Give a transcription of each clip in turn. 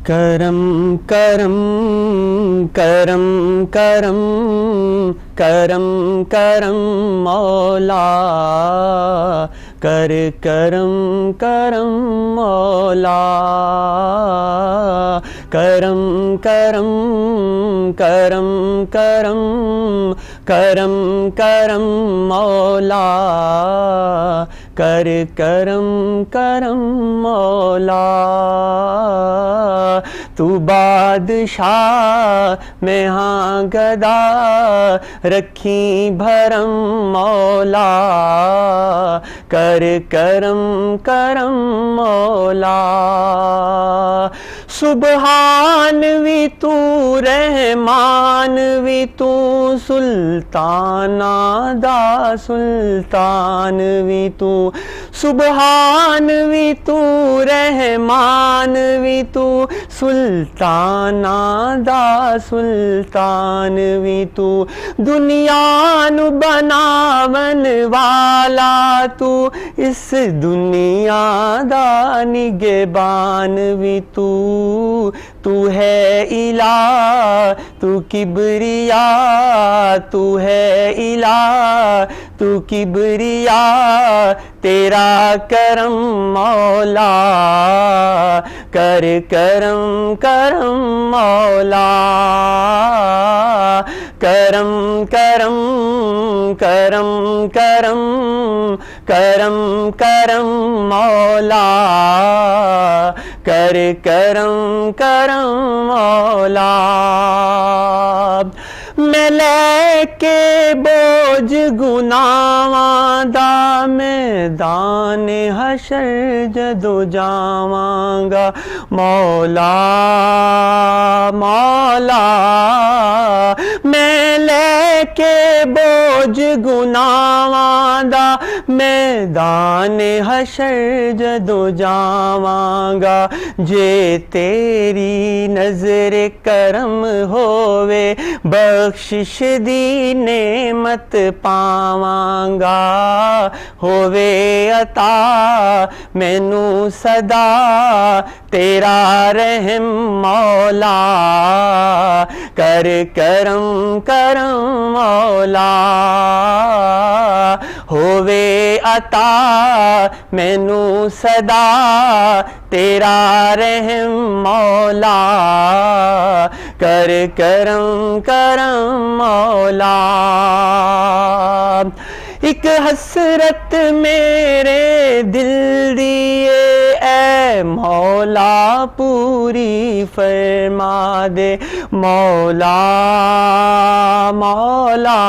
کرم کرم کرم کرم کرم کرم مولا، کر کرم کرم مولا، کرم کرم کرم کرم کرم کرم مولا، کر کرم کرم مولا۔ تو بادشاہ میں ہاں گدا، رکھی بھرم مولا، کر کرم کرم مولا۔ سبحان وی تو رحمان وی تو، سلطان دا سلطان وی تو، سبحان وی تو رحمان وی تو، سلطان دا سلطان وی تو، دنیا نو بناون والا تو، اس دنیا دا نگہبان وی تو، تو ہے الہ تو کبریا، تو ہے الہ تو کبریا، تیرا کرم مولا، کر کرم کرم مولا، کرم کرم کرم کرم کرم کرم مولا، کر کرم کرم مولا۔ میں لے کے بوجھ گناہاں دا، میدان حشر جدو جاواں گا، مولا مولا، میں لے کے بوجھ گناہاں دا، میدان حشر جدو جاواں گا، جے تیری نظر کرم ہووے، بخشش دی نعمت پاواں گا، ہووے عطا مینوں صدا تیرا رحم مولا، کر کرم کرم مولا، ہووے عطا مینوں صدا تیرا رحم مولا، کر کرم کرم مولا۔ ایک حسرت میرے دل دیے اے مولا، پوری فرما دے مولا مولا،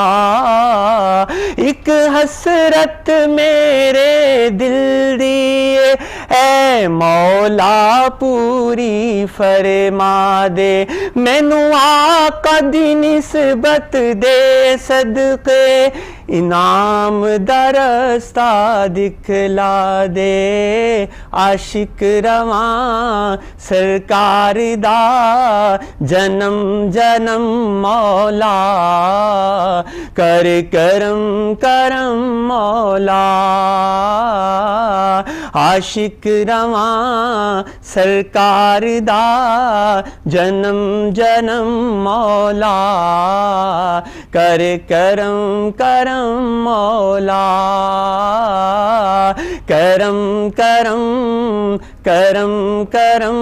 ایک حسرت میرے دل دیے اے مولا، پوری فرما دے، مینوں آقا دی نسبت دے صدقے، انعام دا رستہ دکھلا دے، عاشق رواں سرکار دا جنم جنم مولا، کر کرم کرم مولا، عاشق رواں سرکار دا جنم جنم مولا، کر کرم کرم مولا، کرم کرم کرم کرم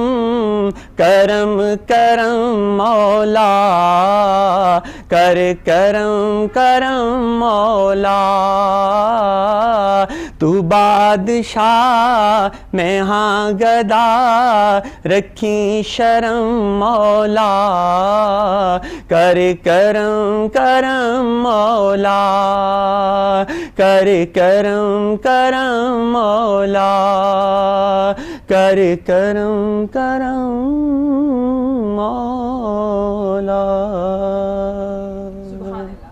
کرم کرم مولا، کر کرم کرم مولا۔ تو بادشاہ میں ہاں گدا، رکھی شرم مولا، کر کرم کرم مولا، کر کرم کرم مولا، کر کرم کرم مولا۔ سبحان اللہ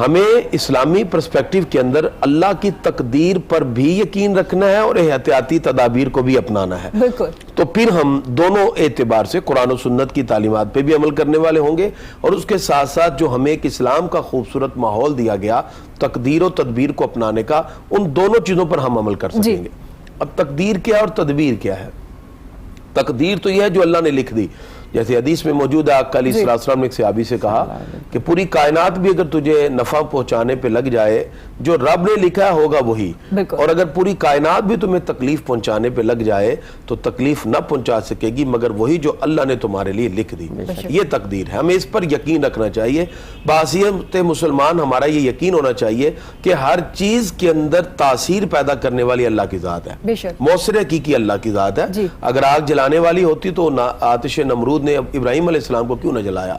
ہمیں اسلامی پرسپیکٹیو کے اندر اللہ کی تقدیر پر بھی یقین رکھنا ہے اور احتیاطی تدابیر کو بھی اپنانا ہے. بالکل. تو پھر ہم دونوں اعتبار سے قرآن و سنت کی تعلیمات پہ بھی عمل کرنے والے ہوں گے, اور اس کے ساتھ ساتھ جو ہمیں ایک اسلام کا خوبصورت ماحول دیا گیا تقدیر و تدبیر کو اپنانے کا, ان دونوں چیزوں پر ہم عمل کر سکیں گے. اب تقدیر کیا اور تدبیر کیا ہے؟ تقدیر تو یہ ہے جو اللہ نے لکھ دی, جیسے حدیث میں موجود ہے آقا علیہ السلام نے ایک صحابی سے کہا کہ پوری کائنات بھی اگر تجھے نفع پہنچانے پہ لگ جائے, جو رب نے لکھا ہے ہوگا وہی, اور اگر پوری کائنات بھی تمہیں تکلیف پہنچانے پہ لگ جائے تو تکلیف نہ پہنچا سکے گی مگر وہی جو اللہ نے تمہارے لیے لکھ دی. یہ تقدیر ہے, ہمیں اس پر یقین رکھنا چاہیے. بحیثیت مسلمان ہمارا یہ یقین ہونا چاہیے کہ ہر چیز کے اندر تاثیر پیدا کرنے والی اللہ کی ذات ہے, مؤثر حقیقی اللہ کی ذات ہے. اگر آگ جلانے والی ہوتی تو آتش نمرود نے ابراہیم علیہ السلام کو کیوں نہ جلایا؟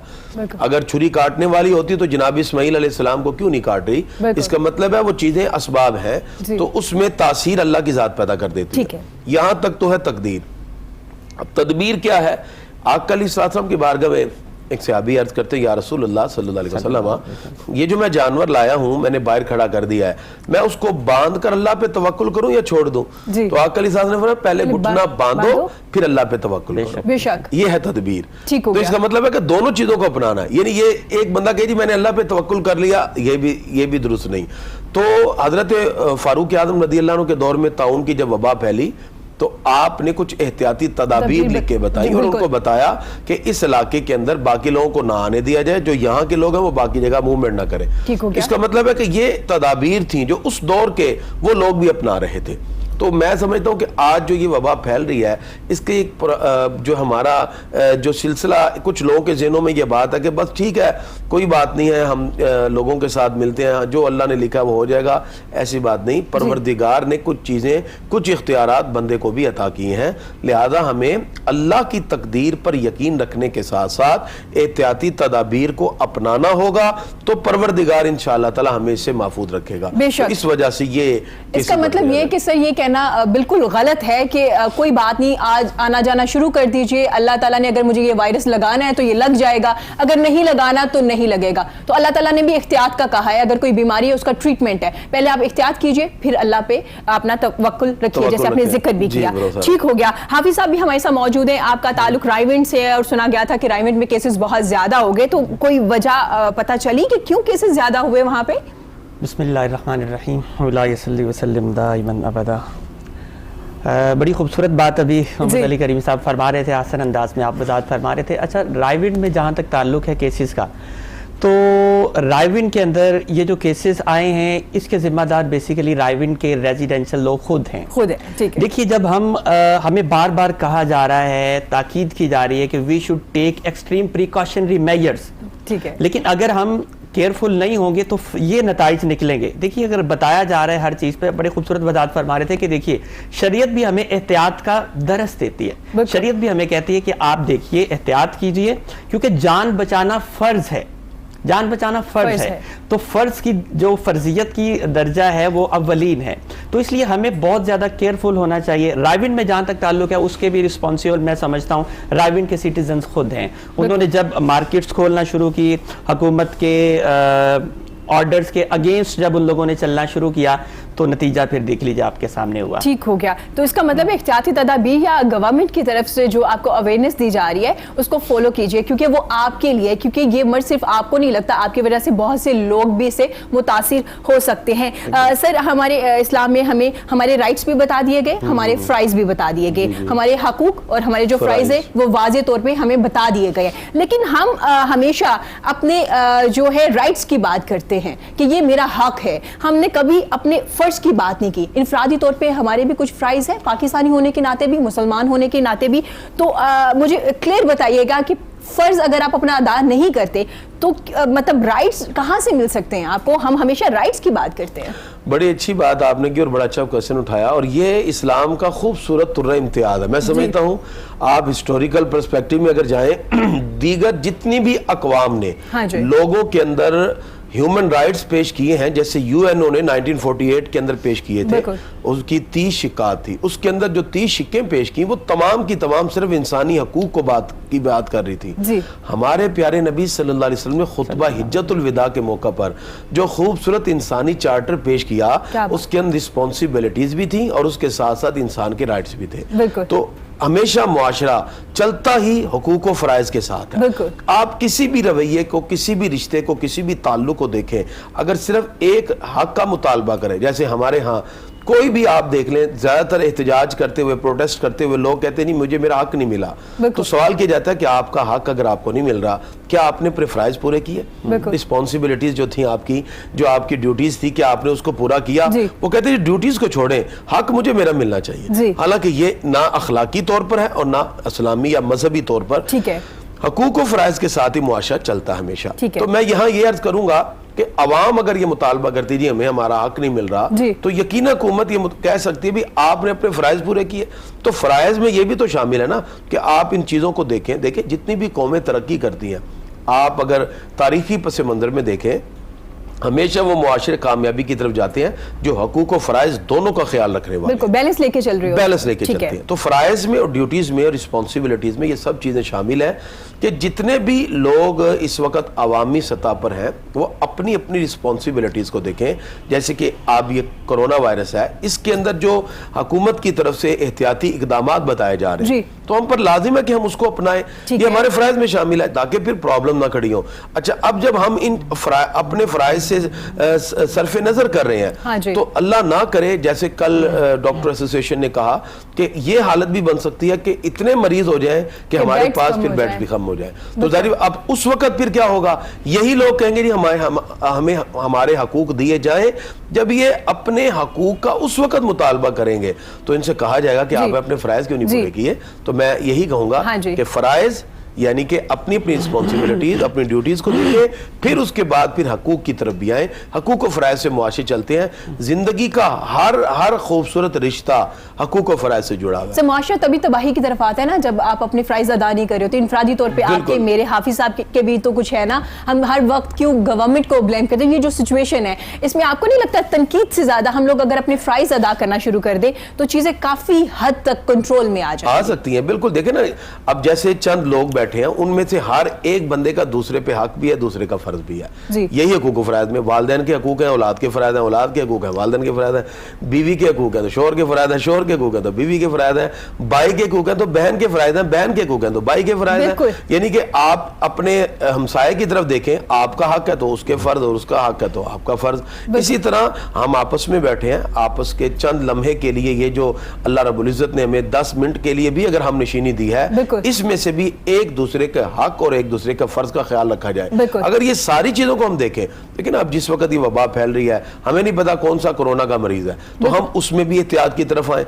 اگر چھری کاٹنے والی ہوتی تو جناب اسماعیل علیہ السلام کو کیوں نہیں کاٹ رہی؟ اس کا مطلب ہے وہ چیزیں اسباب ہیں, تو اس میں تاثیر اللہ کی ذات پیدا کر دیتی ہے. یہاں تک تو ہے تقدیر. اب تدبیر کیا ہے؟ آقا علیہ السلام کی بارگاہ میں ایک صحابی عرض کرتے ہیں, یا رسول اللہ صلی اللہ علیہ وسلم, یہ جو میں جانور لایا ہوں میں نے باہر کھڑا کر دیا ہے, میں اس کو باندھ کر اللہ پہ توکل کروں یا چھوڑ دوں؟ تو آقا علیہ السلام نے فرمایا پہلے گھٹنا باندھو پھر اللہ پہ توکل کرو. یہ ہے تدبیر. تو اس کا مطلب ہے کہ دونوں چیزوں کو اپنانا ہے. یعنی یہ ایک بندہ کہے جی میں نے اللہ پہ توکل کر لیا, یہ بھی درست نہیں. تو حضرت فاروق اعظم رضی اللہ عنہ کے دور میں طاعون کی جب وبا پھیلی تو آپ نے کچھ احتیاطی تدابیر لکھ کے بتائی اور ان کو بتایا کہ اس علاقے کے اندر باقی لوگوں کو نہ آنے دیا جائے, جو یہاں کے لوگ ہیں وہ باقی جگہ موومنٹ نہ کریں. اس کا مطلب ہے کہ یہ تدابیر تھیں جو اس دور کے وہ لوگ بھی اپنا رہے تھے. تو میں سمجھتا ہوں کہ آج جو یہ وبا پھیل رہی ہے اس کے جو ہمارا جو سلسلہ کچھ لوگوں کے ذہنوں میں یہ بات ہے کہ بس ٹھیک ہے کوئی بات نہیں ہے, ہم لوگوں کے ساتھ ملتے ہیں, جو اللہ نے لکھا وہ ہو جائے گا. ایسی بات نہیں. پروردگار نے کچھ چیزیں کچھ اختیارات بندے کو بھی عطا کیے ہیں, لہذا ہمیں اللہ کی تقدیر پر یقین رکھنے کے ساتھ ساتھ احتیاطی تدابیر کو اپنانا ہوگا, تو پروردگار انشاءاللہ تعالی ہمیں اس سے محفوظ رکھے گا. اس وجہ سے یہ اس کا مطلب یہ کہ سر یہ کہنا بالکل غلط ہے کہ کوئی بات نہیں, آج آنا جانا شروع کر دیجئے, اللہ تعالیٰ نے اگر مجھے یہ وائرس لگانا ہے تو یہ لگ جائے گا, اگر نہیں لگانا تو نہیں لگے گا. تو اللہ تعالیٰ نے بھی احتیاط کا کہا ہے, اگر کوئی بیماری ہے اس کا ٹریٹمنٹ ہے, پہلے آپ احتیاط کیجئے پھر اللہ پہ اپنا توکل رکھیے, جیسے آپ نے ذکر بھی کیا. ٹھیک ہو گیا. حافظ صاحب بھی ہمارے ساتھ موجود ہیں, آپ کا تعلق رائیونڈ سے ہے اور سنا گیا تھا کہ رائیونڈ میں کیسز بہت زیادہ ہو گئے, تو کوئی وجہ پتہ چلی کہ کیوں کیسز زیادہ ہوئے وہاں پہ؟ بسم اللہ الرحمن الرحیم ولا یصلی وسلم دائما ابدا. بڑی خوبصورت بات ابھی محمد علی کریمی صاحب فرما رہے تھے, آسان انداز میں آپ وضاحت فرما رہے تھے. اچھا, رائیونڈ میں جہاں تک تعلق ہے کیسز کا, تو رائیونڈ کے اندر یہ جو کیسز آئے ہیں اس کے ذمہ دار بیسیکلی رائیونڈ کے ریزیڈینشل لوگ خود ہیں. دیکھیے, جب ہمیں بار بار کہا جا رہا ہے, تاکید کی جا رہی ہے کہ we should take extreme precautionary measures, لیکن اگر ہم کیئرفل نہیں ہوں گے تو یہ نتائج نکلیں گے. دیکھیے, اگر بتایا جا رہا ہے ہر چیز پہ, بڑے خوبصورت وضاحت فرما رہے تھے کہ دیکھیے شریعت بھی ہمیں احتیاط کا درس دیتی ہے. شریعت بھی ہمیں کہتی ہے کہ آپ دیکھیے احتیاط کیجئے, کیونکہ جان بچانا فرض ہے, جان بچانا فرض ہے. تو فرض کی جو فرضیت کی درجہ ہے وہ اولین ہے, تو اس لیے ہمیں بہت زیادہ کیئرفل ہونا چاہیے. رائیونڈ میں جہاں تک تعلق ہے اس کے بھی رسپانسیبل میں سمجھتا ہوں رائیونڈ کے سٹیزنز خود ہیں. انہوں نے جب مارکیٹس کھولنا شروع کی, حکومت کے آرڈرز کے اگینسٹ جب ان لوگوں نے چلنا شروع کیا, تو نتیجہ پھر دیکھ لیجیے آپ کے سامنے ہوا. ٹھیک ہو گیا. تو اس کا مطلب احتیاطی تدابیر یا گورنمنٹ کی طرف سے جو آپ کو اویئرنیس دی جا رہی ہے اس کو فالو کیجئے, کیونکہ وہ آپ کے لیے, کیونکہ یہ مرض صرف آپ کو نہیں لگتا, آپ کی وجہ سے بہت سے لوگ بھی اسے متاثر ہو سکتے ہیں. سر, ہمارے اسلام میں ہمیں ہمارے رائٹس بھی بتا دیے گئے, ہمارے فرائض بھی بتا دیے گئے, ہمارے حقوق اور ہمارے جو فرائض ہیں وہ واضح طور پہ ہمیں بتا دیے گئے, لیکن ہم ہمیشہ اپنے جو ہے رائٹس کی بات کرتے ہیں کہ یہ میرا حق ہے, ہم نے کبھی اپنے فرض کی بات نہیں کی. انفرادی طور پہ ہمارے بھی کچھ فرائض ہیں, پاکستانی ہونے کے ناطے بھی, مسلمان ہونے کے ناطے بھی. تو مجھے کلیئر بتائیے گا کہ فرض اگر آپ اپنا ادا نہیں کرتے تو مطلب رائٹس کہاں سے مل سکتے ہیں آپ کو؟ ہم ہمیشہ رائٹس کی بات کرتے ہیں. بڑی اچھی بات آپ نے کی اور بڑا اچھا کوسچن اٹھایا, اور یہ اسلام کا خوبصورت ترہ امتیاز ہے. میں سمجھتا ہوں آپ ہسٹوریکل پرسپیکٹیو میں اگر جائیں, دیگر جتنی بھی اقوام نے لوگوں کے اندر ہیومن رائٹس پیش کیے ہیں، جیسے یو این او نے 1948 کے اندر پیش کیے تھے، اس کی 30 شکات تھی، اس کے اندر جو 30 شکیں پیش کی وہ تمام کی تمام صرف انسانی حقوق کو بات کر رہی تھی۔ ہمارے پیارے نبی صلی اللہ علیہ وسلم نے خطبہ حجت الوداع کے موقع پر جو خوبصورت انسانی چارٹر پیش کیا، اس کے اندر رسپانسبلٹیز بھی تھیں اور اس کے ساتھ ساتھ انسان کے رائٹس بھی تھے۔ تو ہمیشہ معاشرہ چلتا ہی حقوق و فرائض کے ساتھ ہے۔ آپ کسی بھی رویے کو، کسی بھی رشتے کو، کسی بھی تعلق کو دیکھیں، اگر صرف ایک حق کا مطالبہ کریں، جیسے ہمارے ہاں کوئی بھی آپ دیکھ لیں، زیادہ تر احتجاج کرتے ہوئے، پروٹیسٹ کرتے ہوئے لوگ کہتے نہیں مجھے میرا حق نہیں ملا، تو سوال کیا جاتا ہے کہ آپ کا حق اگر آپ کو نہیں مل رہا، کیا آپ نے اپنے فرائض پورے کیے؟ رسپانسبلٹیز جو تھیں آپ کی، جو آپ کی ڈیوٹیز تھی، کیا آپ نے اس کو پورا کیا؟ وہ کہتے ہیں ڈیوٹیز کو چھوڑیں، حق مجھے میرا ملنا چاہیے۔ حالانکہ یہ نہ اخلاقی طور پر ہے اور نہ اسلامی یا مذہبی طور پر۔ حقوق و فرائض کے ساتھ ہی معاشرہ چلتا ہے ہمیشہ۔ تو میں یہاں یہ عرض کروں گا کہ عوام اگر یہ مطالبہ کرتی جی ہمیں ہمارا حق نہیں مل رہا، تو یقین حکومت یہ کہہ سکتی ہے بھی آپ نے اپنے فرائض پورے کیے۔ تو فرائض میں یہ بھی تو شامل ہے نا کہ آپ ان چیزوں کو دیکھیں جتنی بھی قومیں ترقی کرتی ہیں، آپ اگر تاریخی پس منظر میں دیکھیں، ہمیشہ وہ معاشرے کامیابی کی طرف جاتے ہیں جو حقوق و فرائض دونوں کا خیال رکھنے والے، بالکل بیلنس لے کے چل رہے ہو، بیلنس لے کے چلتے ہیں۔ تو فرائض میں اور ڈیوٹیز میں اور رسپانسبلٹیز میں یہ سب چیزیں شامل ہیں کہ جتنے بھی لوگ اس وقت عوامی سطح پر ہیں وہ اپنی اپنی رسپانسبلٹیز کو دیکھیں۔ جیسے کہ اب یہ کرونا وائرس ہے، اس کے اندر جو حکومت کی طرف سے احتیاطی اقدامات بتائے جا رہے ہیں، تو ہم پر لازم ہے کہ ہم اس کو اپنائیں، یہ ہمارے فرائض میں شامل ہے تاکہ پھر پرابلم نہ کھڑی ہو۔ اچھا، اب جب ہم ان اپنے فرائض سے صرف نظر کر رہے ہیں تو اللہ نہ کرے، جیسے کل ڈاکٹر ایسوسیشن نے کہا کہ یہ حالت بھی بن سکتی ہے کہ اتنے مریض ہو جائیں کہ ہمارے پاس پھر بیڈز بھی کم ہو جائیں، تو ظاہر اب اس وقت پھر کیا ہوگا؟ یہی لوگ کہیں گے جی ہمیں ہمارے حقوق دیے جائیں۔ جب یہ اپنے حقوق کا اس وقت مطالبہ کریں گے تو ان سے کہا جائے گا کہ آپ اپنے فرائض کیوں نہیں پورے کیے؟ تو میں یہی کہوں گا کہ فرائض یعنی کہ اپنی رسپانسبلٹیز، اپنی ڈیوٹیز کو دیکھیں، پھر اس کے بعد پھر حقوق کی طرف بھی آئیں۔ حقوق و فرائض سے معاشرے چلتے ہیں، زندگی کا ہر خوبصورت رشتہ حقوق و فرائض سے جڑا ہوا ہے۔ معاشرہ تبھی تباہی کی طرف آتا ہے نا جب آپ اپنے فرائض ادا نہیں کر رہے ہو۔ تو انفرادی طور پہ آپ کے، میرے، حافظ صاحب کے بھی تو کچھ ہے نا، ہم ہر وقت کیوں گورنمنٹ کو بلیم کرتے ہیں؟ یہ جو سچویشن ہے اس میں آپ کو نہیں لگتا تنقید سے زیادہ ہم لوگ اگر اپنے فرائض ادا کرنا شروع کر دیں تو چیزیں کافی حد تک کنٹرول میں آ سکتی ہیں؟ بالکل، دیکھیں نا، اب جیسے چند لوگ بیٹھے ہیں، ان میں سے ہر ایک بندے کا دوسرے پہ حق بھی ہے، دوسرے کا فرض بھی ہے۔ یہی حقوق و فرائض میں والدین کے حقوق ہیں، اولاد کے فرائض ہیں، اولاد کے حقوق ہیں، والدین کے فرائض ہیں، بیوی کے حقوق ہیں تو شوہر کے فرائض ہیں، شوہر کے حقوق ہیں تو بیوی کے فرائض ہیں، بھائی کے حقوق ہیں تو بہن کے فرائض ہیں، بہن کے حقوق ہیں تو بھائی کے فرائض ہیں۔ یعنی کہ آپ اپنے ہمسائے کی طرف دیکھیں، آپ کا حق ہے تو اس کے فرض، اور اس کا حق ہے تو آپ کا فرض۔ اسی طرح ہم آپس میں بیٹھے ہیں، آپس کے چند لمحے کے لیے یہ جو اللہ رب العزت نے ہمیں 10 منٹ کے لیے بھی اگر ہم نشینی دی ہے، اس میں سے بھی ایک دوسرے کا حق اور ایک دوسرے کا فرض کا خیال رکھا جائے۔ اگر یہ ساری چیزوں کو ہم دیکھیں، لیکن اب جس وقت یہ وبا پھیل رہی ہے، ہمیں نہیں پتا کون سا کورونا کا مریض ہے، تو ہم اس میں بھی احتیاط کی طرف آئیں۔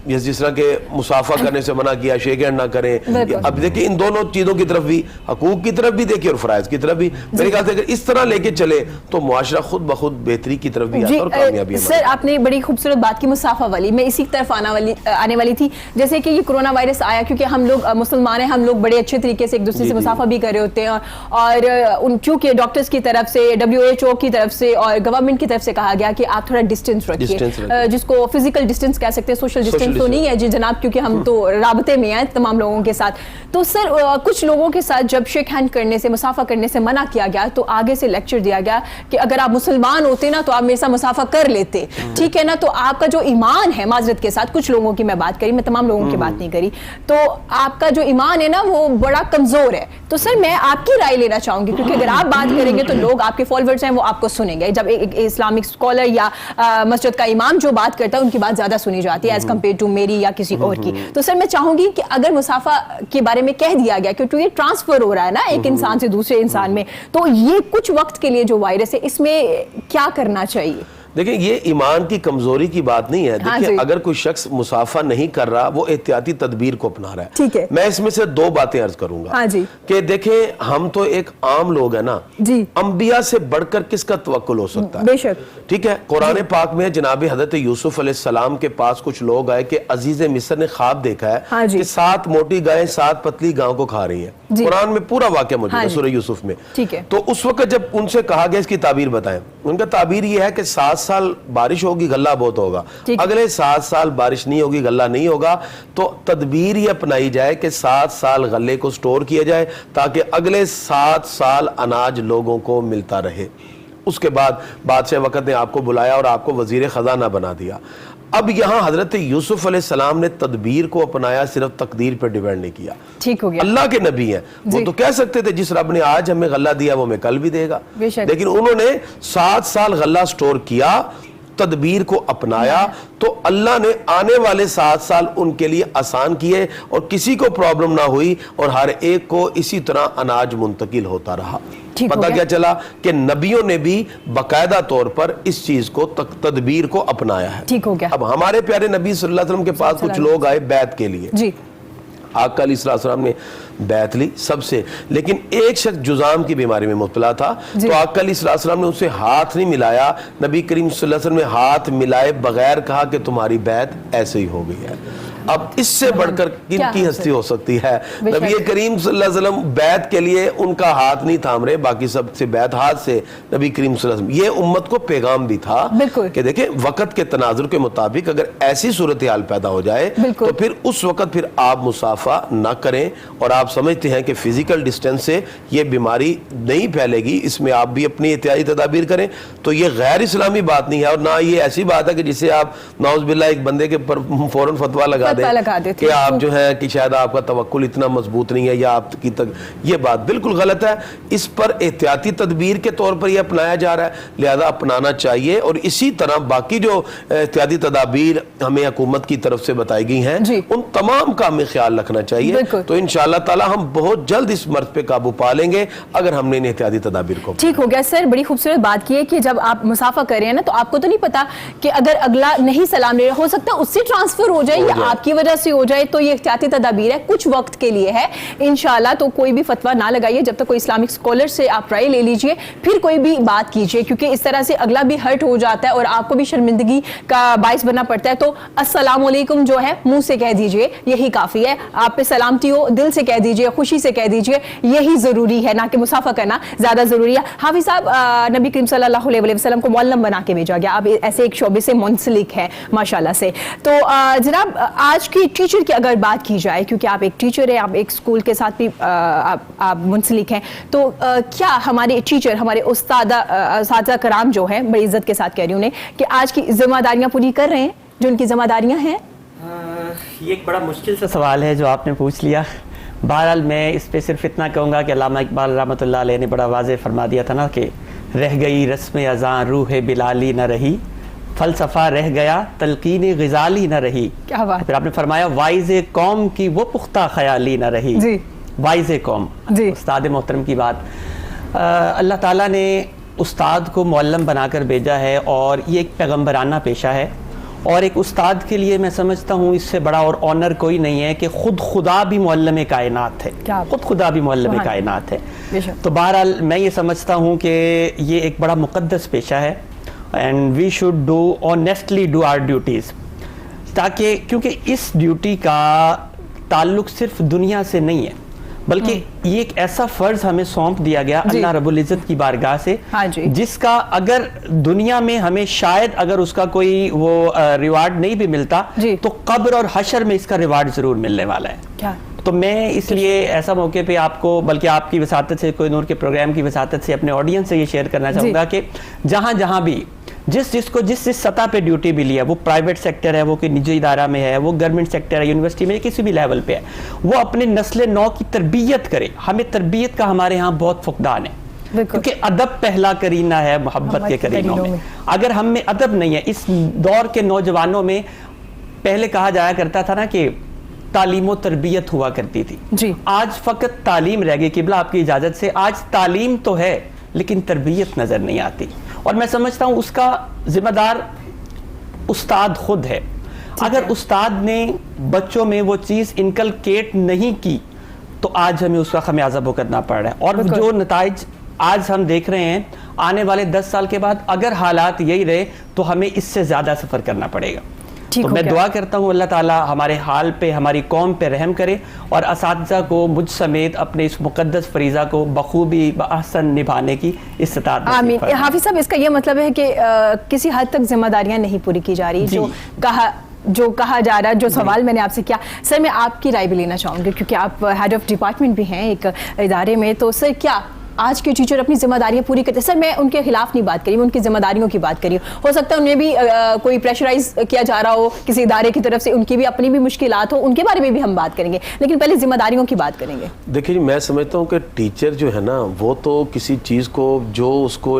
جس طرح کہ مصافحہ کرنے سے منع کیا، شیک ہینڈ نہ کریں۔ اب دیکھیں ان دونوں چیزوں کی طرف بھی، حقوق کی طرف بھی دیکھیں اور فرائض کی طرف بھی، میرے خیال سے اگر اس طرح لے کے چلے تو معاشرہ خود بخود بہتری کی طرف بھی آتا ہے اور کامیابی ہے۔ سر، آپ نے بڑی خوبصورت بات کی مصافحہ والی، میں اسی طرف آنے والی تھی۔ جیسے کہ یہ کورونا وائرس آیا، کیونکہ ہم لوگ مسلمان ہیں، ہم لوگ بڑے اچھے طریقے سے ایک دوسرے سے مصافحہ بھی کر رہے ہوتے ہیں، اور چونکہ ڈاکٹرز کی طرف سے، WHO کی طرف سے اور گورنمنٹ کی طرف سے کہا گیا کہ آپ تھوڑا ڈسٹینس رکھیے، جس کو فزیکل ڈسٹینس کہہ سکتے ہیں، سوشل ڈسٹینس تو نہیں ہے جی جناب، کیونکہ ہم تو رابطے میں ہیں تمام لوگوں کے ساتھ۔ تو سر، کچھ لوگوں کے ساتھ جب شیک ہینڈ کرنے سے، مصافحہ کرنے سے منع کیا گیا تو آگے سے لیکچر دیا گیا کہ اگر آپ مسلمان ہوتے نا تو آپ میرے ساتھ مصافحہ کر لیتے، ٹھیک ہے نا، تو آپ کا جو ایمان ہے، معذرت کے ساتھ کچھ لوگوں کی میں بات کری، میں تمام لوگوں کی بات نہیں کری، تو آپ کا جو ایمان ہے نا وہ بڑا کمزور ہے۔ تو سر، میں آپ کی رائے لینا چاہوں گی، کیونکہ اگر آپ بات کریں گے تو لوگ، آپ کے فالوورز ہیں، وہ آپ کو سنیں گے۔ جب ایک اسلامک اسکالر یا مسجد کا امام جو بات کرتا ہے ان کی بات زیادہ سنی جاتی ہے ایز کمپیئر ٹو میری یا کسی اور کی۔ تو سر، میں چاہوں گی کہ اگر مصافحہ کے بارے میں کہہ دیا گیا کیونکہ یہ ٹرانسفر ہو رہا ہے نا ایک انسان سے دوسرے انسان میں، تو یہ کچھ وقت کے لیے جو وائرس ہے اس میں کیا کرنا چاہیے؟ دیکھیں یہ ایمان کی کمزوری کی بات نہیں ہے. دیکھیں اگر کوئی شخص مسافہ نہیں کر رہا وہ احتیاطی تدبیر کو اپنا رہا ہے. میں اس میں سے 2 باتیں عرض کروں گا کہ دیکھیں ہم تو ایک عام لوگ ہیں نا, انبیاء سے بڑھ کر کس کا توکل ہو سکتا ہے؟ بے شک. ٹھیک ہے, قرآن پاک میں جناب حضرت یوسف علیہ السلام کے پاس کچھ لوگ آئے کہ عزیز مصر نے خواب دیکھا ہے کہ 7 موٹی گائیں 7 پتلی گاؤں کو کھا رہی ہیں. قرآن میں پورا واقعہ موجود ہے سورہ یوسف میں. تو اس وقت جب ان سے کہا گیا اس کی تعبیر بتائیں, ان کا تعبیر یہ ہے کہ 7 سال بارش ہوگی غلہ بہت ہوگا, اگلے 7 سال بارش نہیں ہوگی غلہ نہیں ہوگا, تو تدبیر یہ اپنائی جائے کہ 7 سال غلے کو سٹور کیا جائے تاکہ اگلے 7 سال اناج لوگوں کو ملتا رہے. اس کے بعد بادشاہ وقت نے آپ کو بلایا اور آپ کو وزیر خزانہ بنا دیا. اب یہاں حضرت یوسف علیہ السلام نے تدبیر کو اپنایا, صرف تقدیر پر ڈیپینڈ نہیں کیا. ٹھیک ہو گیا. اللہ کے نبی ہیں, وہ تو کہہ سکتے تھے جس رب نے آج ہمیں غلہ دیا وہ ہمیں کل بھی دے گا, لیکن انہوں نے 7 سال غلہ سٹور کیا, تدبیر کو اپنایا, تو اللہ نے آنے والے 7 سال ان کے لیے آسان کیے اور کسی کو پرابلم نہ ہوئی اور ہر ایک کو اسی طرح اناج منتقل ہوتا رہا. پتہ کیا چلا کہ نبیوں نے بھی باقاعدہ طور پر اس چیز کو تدبیر کو اپنایا ہے. ٹھیک ہو گیا. اب ہمارے پیارے نبی صلی اللہ علیہ وسلم کے پاس کچھ لوگ آئے بیعت کے لیے. آقا علیہ السلام نے بیعت لی سب سے, لیکن ایک شخص جزام کی بیماری میں مبتلا تھا, تو آقا علیہ السلام نے اسے ہاتھ نہیں ملایا. نبی کریم صلی اللہ علیہ وسلم نے ہاتھ ملائے بغیر کہا کہ تمہاری بیعت ایسے ہی ہو گئی ہے. اب اس سے بڑھ کر کن کی ہستی ہو سکتی ہے؟ نبی کریم صلی اللہ علیہ وسلم بیعت کے لیے ان کا ہاتھ نہیں تھام رہے, باقی سب سے بیعت ہاتھ سے نبی کریم صلی اللہ علیہ وسلم. یہ امت کو پیغام بھی تھا کہ دیکھیں وقت کے تناظر کے مطابق اگر ایسی صورتحال پیدا ہو جائے تو پھر اس وقت پھر آپ مسافہ نہ کریں, اور آپ سمجھتے ہیں کہ فزیکل ڈسٹینس سے یہ بیماری نہیں پھیلے گی, اس میں آپ بھی اپنی احتیاطی تدابیر کریں, تو یہ غیر اسلامی بات نہیں ہے. اور نہ یہ ایسی بات ہے کہ جسے آپ نعوذ باللہ ایک بندے کے اوپر فوراً فتویٰ لگا کہ آپ جو ہے کہ شاید آپ کا توکل اتنا مضبوط نہیں ہے یا آپ کی یہ بات بالکل غلط ہے. اس پر احتیاطی تدبیر کے طور پر یہ اپنایا جا رہا ہے, لہذا اپنانا چاہیے. اور اسی طرح باقی جو احتیاطی تدابیر ہمیں حکومت کی طرف سے بتائی گئی ہیں ان تمام کا ہمیں خیال رکھنا چاہیے. تو انشاءاللہ تعالی ہم بہت جلد اس مرض پہ قابو پا لیں گے اگر ہم نے ان احتیاطی تدابیر کو. ٹھیک ہو گیا سر, بڑی خوبصورت بات کی ہے کہ جب آپ مسافہ کر رہے ہیں نا تو آپ کو تو نہیں پتا کہ اگر اگلا نہیں سلام لے رہا, ہو سکتا ہے اس سے ٹرانسفر ہو جائے یا آپ کی وجہ سے ہو جائے, تو یہ احتیاطی تدابیر ہے, کچھ وقت کے لیے ہے انشاءاللہ. تو کوئی بھی فتویٰ نہ لگائیے جب تک کوئی اسلامک اسکالر سے آپ رائے لے لیجئے, پھر کوئی بھی بات کیجئے, کیونکہ اس طرح سے اگلا بھی ہرٹ ہو جاتا ہے اور آپ کو بھی شرمندگی کا باعث بننا پڑتا ہے. تو السلام علیکم جو ہے منہ سے کہہ دیجئے, یہی کافی ہے. آپ پہ سلامتی ہو دل سے کہہ دیجئے, خوشی سے کہہ دیجئے, یہی ضروری ہے, نہ کہ مسافہ کرنا زیادہ ضروری ہے. حافظ صاحب, نبی کریم صلی اللہ علیہ وسلم کو معلم بنا کے بھیجا گیا, آپ ایسے ایک شعبے سے منسلک ہے ماشاءاللہ سے. تو جناب آج کی ٹیچر کی اگر بات کی جائے, کیونکہ آپ ایک ٹیچر ہیں, آپ ایک اسکول کے ساتھ بھی آپ منسلک ہیں, تو کیا ہمارے ٹیچر, ہمارے اساتذہ کرام جو ہیں, بڑی عزت کے ساتھ کہہ رہی ہوں کہ آج کی ذمہ داریاں پوری کر رہے ہیں جو ان کی ذمہ داریاں ہیں؟ یہ ایک بڑا مشکل سا سوال ہے جو آپ نے پوچھ لیا. بہرحال میں اس پہ صرف اتنا کہوں گا کہ علامہ اقبال رحمۃ اللہ علیہ نے بڑا واضح فرما دیا تھا نا کہ رہ گئی رسم اذاں روح بلالی نہ رہی, فلسفہ رہ گیا تلقین غزالی نہ رہی. کیا بات. پھر آپ نے فرمایا وائز قوم کی وہ پختہ خیالی نہ رہی. وائز قوم, استاد محترم کی بات. اللہ تعالیٰ نے استاد کو معلم بنا کر بھیجا ہے اور یہ ایک پیغمبرانہ پیشہ ہے, اور ایک استاد کے لیے میں سمجھتا ہوں اس سے بڑا اور آنر کوئی نہیں ہے کہ خود خدا بھی معلم کائنات ہے, خود خدا بھی معلم کائنات ہے. تو بہرحال میں یہ سمجھتا ہوں کہ یہ ایک بڑا مقدس پیشہ ہے, and we should do honestly do our duties, تاکہ کیونکہ اس ڈیوٹی کا تعلق صرف دنیا سے نہیں ہے بلکہ یہ ایک ایسا فرض ہمیں سونپ دیا گیا اللہ رب العزت کی بارگاہ سے, جس کا اگر دنیا میں ہمیں شاید اگر اس کا کوئی وہ ریوارڈ نہیں بھی ملتا تو قبر اور حشر میں اس کا ریوارڈ ضرور ملنے والا ہے. تو میں اس لیے ایسا موقع پہ آپ کو, بلکہ آپ کی وساطت سے, کوئی نور کے پروگرام کی وساطت سے اپنے آڈینس سے یہ شیئر کرنا چاہوں گا کہ جہاں جہاں بھی جس سطح پہ ڈیوٹی ملی ہے, وہ پرائیویٹ سیکٹر ہے, وہ کوئی نجی ادارہ میں ہے, وہ گورنمنٹ سیکٹر ہے, یونیورسٹی میں, کسی بھی لیول پہ ہے, وہ اپنے نسل نو کی تربیت کرے. ہمیں تربیت کا ہمارے ہاں بہت فقدان ہے, کیونکہ ادب پہلا کرینہ ہے محبت کے کرینوں میں. اگر ہم میں ادب نہیں ہے, اس دور کے نوجوانوں میں پہلے کہا جایا کرتا تھا نا کہ تعلیم و تربیت ہوا کرتی تھی, آج فقط تعلیم رہ گئی. قبلہ آپ کی اجازت سے, آج تعلیم تو ہے لیکن تربیت نظر نہیں آتی. اور میں سمجھتا ہوں اس کا ذمہ دار استاد خود ہے. اگر استاد نے بچوں میں وہ چیز انکلکیٹ نہیں کی تو آج ہمیں اس کا خمیازہ بھگتنا پڑ رہا ہے. اور جو نتائج آج ہم دیکھ رہے ہیں آنے والے 10 سال کے بعد اگر حالات یہی رہے تو ہمیں اس سے زیادہ سفر کرنا پڑے گا. تو میں دعا کرتا ہوں اللہ تعالیٰ ہمارے حال پہ ہماری قوم پہ رحم کرے اور اساتذہ کو مجھ سمیت اپنے اس مقدس فریضہ کو بخوبی بأحسن نبھانے کی استطاعت نصیب آمین. فرمائے. حافظ صاحب اس کا یہ مطلب ہے کہ کسی حد تک ذمہ داریاں نہیں پوری کی جا رہی جو کہا جا رہا ہے. جو سوال میں نے آپ سے کیا سر میں آپ کی رائے بھی لینا چاہوں گی کیونکہ آپ ہیڈ آف ڈپارٹمنٹ بھی ہیں ایک ادارے میں. تو سر کیا آج کے ٹیچر اپنی ذمہ داریاں پوری کرتے ہیں؟ سر میں ان کے خلاف نہیں بات کری, میں ان کی ذمہ داریوں کی بات کری. ہو سکتا ہے انہیں بھی کوئی پریشرائز کیا جا رہا ہو کسی ادارے کی طرف سے, ان کی بھی اپنی بھی مشکلات ہو, ان کے بارے میں بھی ہم بات کریں گے, لیکن پہلے ذمہ داریوں کی بات کریں گے. دیکھیں جی میں سمجھتا ہوں کہ ٹیچر جو ہے نا وہ تو کسی چیز کو جو اس کو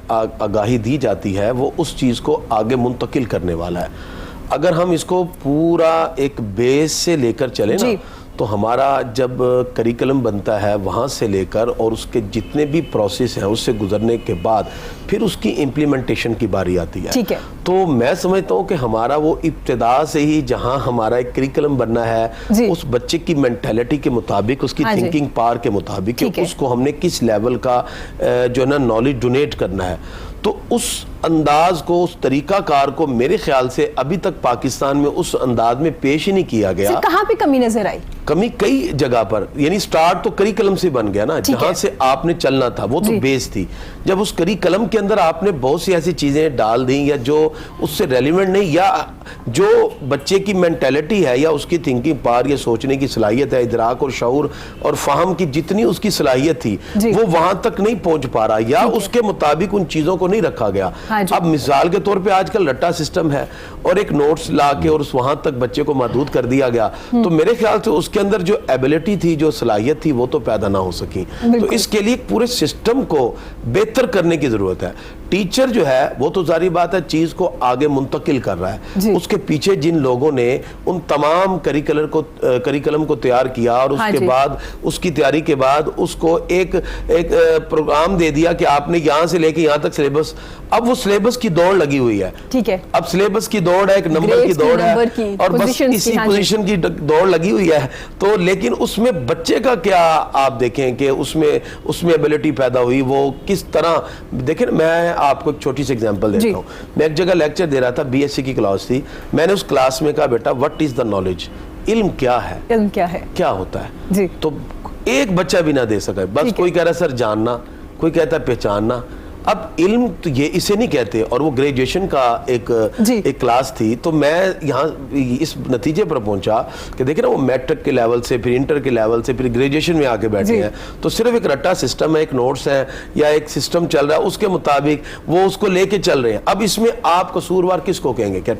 آگاہی دی جاتی ہے وہ اس چیز کو آگے منتقل کرنے والا ہے. اگر ہم اس کو پورا ایک بیس سے لے کر چلیں نا تو ہمارا جب کریکلم بنتا ہے وہاں سے لے کر اور اس کے جتنے بھی پروسیس ہیں اس سے گزرنے کے بعد پھر اس کی امپلیمنٹیشن کی باری آتی ہے. تو میں سمجھتا ہوں کہ ہمارا وہ ابتدا سے ہی جہاں ہمارا ایک کریکلم بننا ہے اس بچے کی مینٹیلٹی کے مطابق, اس کی تھنکنگ پار کے مطابق کہ اس کو ہم نے کس لیول کا جو ہے نا نالج ڈونیٹ کرنا ہے, تو اس انداز کو اس طریقہ کار کو میرے خیال سے ابھی تک پاکستان میں اس انداز میں پیش ہی نہیں کیا گیا. کہاں پہ کمی نظر آئی؟ کمی کئی جگہ پر, یعنی سٹارٹ تو کریکلم سے بن گیا نا, جہاں سے آپ نے چلنا تھا وہ تو بیس تھی. جب اس کریکلم کے اندر آپ نے بہت سی ایسی چیزیں ڈال دیں یا جو اس سے ریلیونٹ نہیں, یا جو بچے کی مینٹیلٹی ہے یا اس کی تھنکنگ پار یا سوچنے کی صلاحیت ہے, ادراک اور شعور اور فہم کی جتنی اس کی صلاحیت تھی وہ وہاں تک نہیں پہنچ پا رہا یا اس کے مطابق ان چیزوں کو نہیں رکھا گیا. اب مثال کے طور پہ آج کل رٹا سسٹم ہے اور ایک نوٹس لا کے اور وہاں تک بچے کو محدود کر دیا گیا, تو میرے خیال سے اس کے اندر جو ایبیلٹی تھی, جو صلاحیت تھی, وہ تو پیدا نہ ہو سکی. تو اس کے لیے پورے سسٹم کو بہتر کرنے کی ضرورت ہے. ٹیچر جو ہے وہ تو ظاہری بات ہے چیز کو آگے منتقل کر رہا ہے. اس کے پیچھے جن لوگوں نے ان تمام کریکلم کو تیار کیا اور اس کے بعد اس کی تیاری کے بعد اس کو ایک پروگرام دے دیا کہ آپ نے یہاں سے لے کے یہاں تک سلیبس, اب وہ سلیبس کی دوڑ لگی ہوئی ہے. اب سلیبس کی دوڑ ہے, ایک نمبر کی دوڑ ہے اور بس اسی پوزیشن کی دوڑ لگی ہوئی ہے. تو لیکن اس میں بچے کا کیا آپ دیکھیں کہ اس میں ایبیلٹی پیدا ہوئی, وہ کس طرح دیکھیں. میں آپ کو ایک چھوٹی سی ایگزامپل دیتا ہوں. میں ایک جگہ لیکچر دے رہا تھا, بی ایس سی کی کلاس تھی. میں نے اس کلاس میں کہا بیٹا وٹ از دا نالج, علم کیا ہے, علم کیا ہے, کیا ہوتا ہے. تو ایک بچہ بھی نہ دے سکا, بس کوئی کہہ رہا ہے سر جاننا, کوئی کہتا ہے پہچاننا. اب علم تو یہ اسے نہیں کہتے, اور وہ گریجویشن کا ایک کلاس تھی. تو میں یہاں اس نتیجے پر پہنچا کہ دیکھیں نا وہ میٹرک کے لیول سے پھر انٹر کے لیول سے پھر گریجویشن میں آ کے بیٹھے ہیں, تو صرف ایک رٹا سسٹم ہے, ایک نوٹس ہے یا ایک سسٹم چل رہا ہے, اس کے مطابق وہ اس کو لے کے چل رہے ہیں. اب اس میں آپ قصوروار کس کو کہیں گے؟ کیا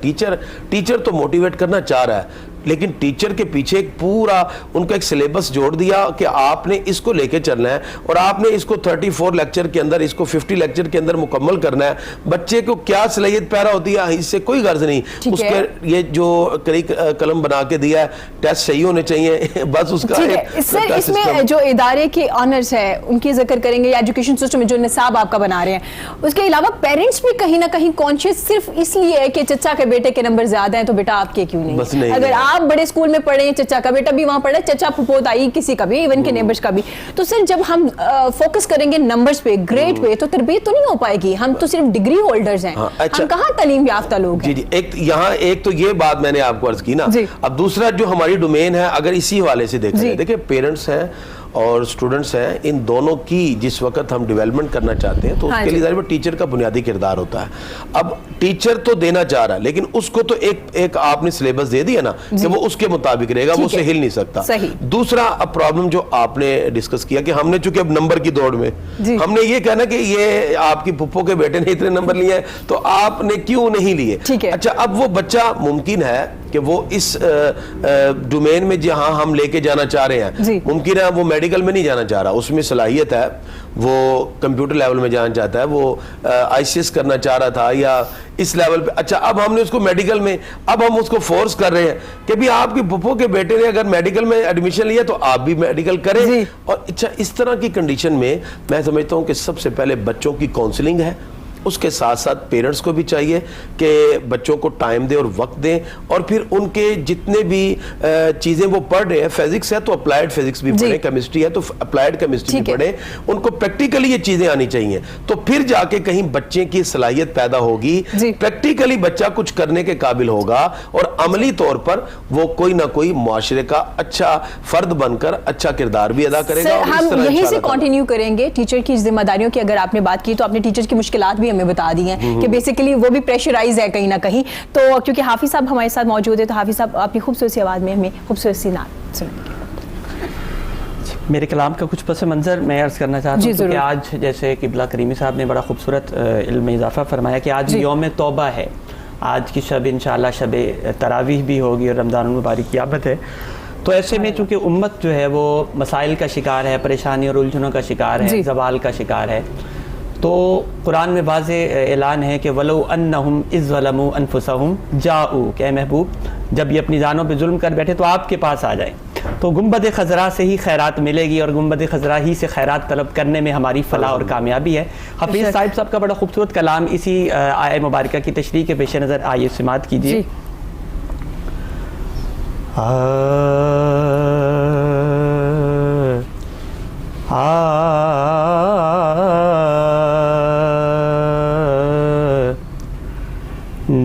ٹیچر تو موٹیویٹ کرنا چاہ رہا ہے, لیکن ٹیچر کے پیچھے ایک پورا ان کا ایک سلیبس جوڑ دیا کہ آپ نے اس کو لے کے چلنا ہے اور آپ نے اس کو 34 لیکچر کے اندر, اس کو 50 لیکچر کے اندر مکمل کرنا ہے. بچے کو کیا صلاحیت پیدا ہوتی ہے اس سے کوئی غرض نہیں. اس کے یہ جو کریکلم بنا کے دیا ہے, ٹیسٹ صحیح ہونے چاہیے, بس اس کا سر اس میں جو ادارے کے آنرز ہے ان کی ذکر کریں گے, یا ایجوکیشن سسٹم میں جو نصاب آپ کا بنا رہے ہیں, اس کے علاوہ پیرنٹس بھی کہیں نہ کہیں کانشیس صرف اس لیے ہے کہ چچا کے بیٹے کے نمبر زیادہ ہیں تو بیٹا آپ کے کیوں نہیں. اگر آپ بڑے اسکول میں پڑھے ہیں, چچا کا بیٹا بھی وہاں پڑھا, چچا پھپھو تائی کسی کا بھی, ایون کے نیبرز کا بھی, تو سر جب ہم فوکس کریں گے نمبرز پہ, گریڈ پہ, تو تربیت تو نہیں ہو پائے گی. ہم تو صرف ڈگری ہولڈرز ہیں, ہم کہاں تعلیم یافتہ لوگ ہیں. جی یہاں ایک تو یہ بات میں نے آپ کو عرض کی نا. اب دوسرا جو ہماری ڈومین ہے, اگر اسی حوالے سے دیکھیں, دیکھیں پیرنٹس ہیں اور اسٹوڈنٹس ہیں, ان دونوں کی جس وقت ہم ڈیولپمنٹ کرنا چاہتے ہیں تو اس کے لیے ظاہر ٹیچر کا بنیادی کردار ہوتا ہے. اب ٹیچر تو دینا چاہ رہا ہے, لیکن اس کو تو ایک آپ نے سلیبس دے دیا نا کہ وہ اس کے مطابق رہے گا, وہ اسے ہل نہیں سکتا. دوسرا اب پرابلم جو آپ نے ڈسکس کیا کہ ہم نے چونکہ اب نمبر کی دوڑ میں ہم نے یہ کہنا کہ یہ آپ کی پھپھو کے بیٹے نے اتنے نمبر لیے تو آپ نے کیوں نہیں لیے. اچھا اب وہ بچہ ممکن ہے کہ وہ اس ڈومین میں جہاں ہم لے کے جانا چاہ رہے ہیں, ممکن ہے وہ میڈیکل میں نہیں جانا چاہ رہا, اس میں صلاحیت ہے, وہ کمپیوٹر لیول میں جانا چاہتا ہے, وہ آئی سی ایس کرنا چاہ رہا تھا یا اس لیول پہ. اچھا اب ہم نے اس کو میڈیکل میں, اب ہم اس کو فورس کر رہے ہیں کہ بھی آپ کی پھپھو کے بیٹے نے اگر میڈیکل میں ایڈمیشن لیا تو آپ بھی میڈیکل کریں. اور اچھا اس طرح کی کنڈیشن میں میں سمجھتا ہوں کہ سب سے پہلے بچوں کی کاؤنسلنگ ہے, اس کے ساتھ ساتھ پیرنٹس کو بھی چاہیے کہ بچوں کو ٹائم دیں اور وقت دیں, اور پھر ان کے جتنے بھی چیزیں وہ پڑھ رہے ہیں, فزکس ہے تو اپلائیڈ فزکس بھی پڑھیں, کیمسٹری ہے تو اپلائیڈ کیمسٹری بھی پڑھیں, ان کو پریکٹیکلی یہ چیزیں آنی چاہیے, تو پھر جا کے کہیں بچے کی صلاحیت پیدا ہوگی, پریکٹیکلی بچہ کچھ کرنے کے قابل ہوگا, اور عملی طور پر وہ کوئی نہ کوئی معاشرے کا اچھا فرد بن کر اچھا کردار بھی ادا کرے گا. ہم یہیں سے کنٹینیو کریں گے ٹیچر کی ذمہ داریوں کی. اگر آپ نے بات کی تو آپ نے ٹیچر کی مشکلات بھی ہمیں بتا دی ہیں کہ بیسیکلی وہ بھی پریشرائز ہے کہیں نہ کہیں. تو کیونکہ حافظ صاحب ہمارے ساتھ موجود ہے, تو حافظ صاحب اپنی خوبصورت سی آواز میں ہمیں خوبصورت سی نعت سنائیں. میرے کلام کا کچھ پس منظر میں عرض کرنا چاہتا ہوں کہ آج جیسے قبلہ کریمی صاحب نے بڑا خوبصورت علم میں اضافہ فرمایا کہ آج یوم توبہ ہے, آج کی شب انشاءاللہ شب تراویح بھی ہوگی اور رمضان المبارک کی آمد ہے. تو ایسے میں چونکہ امت جو ہے وہ مسائل کا شکار ہے, پریشانی اور الجھنوں کا شکار ہے, زوال کا شکار ہے, تو قرآن میں واضح اعلان ہے کہ وَلَوْ أَنَّهُمْ إِذْ ظَلَمُوا أَنفُسَهُمْ جَاءُوا, کہ اے محبوب جب یہ اپنی جانوں پہ ظلم کر بیٹھے تو آپ کے پاس آ جائیں, تو گنبد خضرا سے ہی خیرات ملے گی, اور گنبد خضرا ہی سے خیرات طلب کرنے میں ہماری فلاح اور کامیابی ہے. حفیظ صاحب کا بڑا خوبصورت کلام اسی آیہ مبارکہ کی تشریح کے پیش نظر آئیے سماعت کیجیے.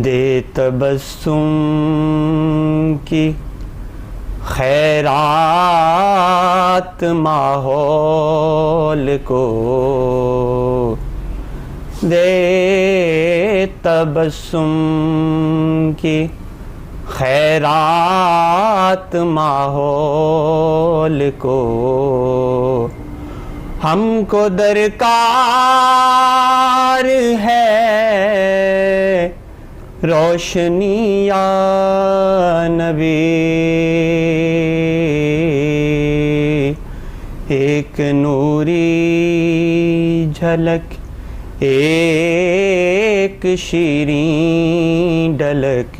دے تبسم کی خیرات ماحول کو, دے تبسم کی خیرات ماحول کو, ہم کو درکار ہے روشنی یا نبی, ایک نوری جھلک ایک شیریں ڈلک,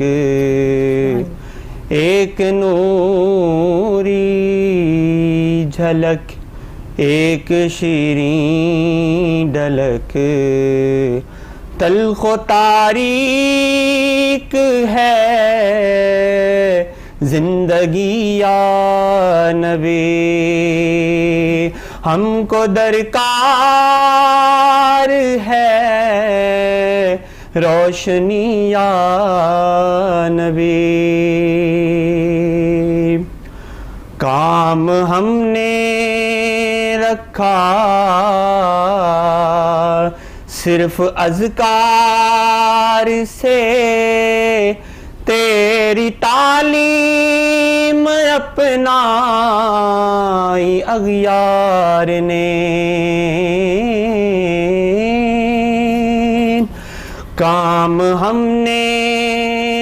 ایک نوری جھلک ایک شیریں ڈلک, تلخ و تاریک ہے زندگی یا نبی, ہم کو درکار ہے روشنی یا نبی. کام ہم نے رکھا صرف اذکار سے, تیری تعلیم اپنائی اغیار نے, کام ہم نے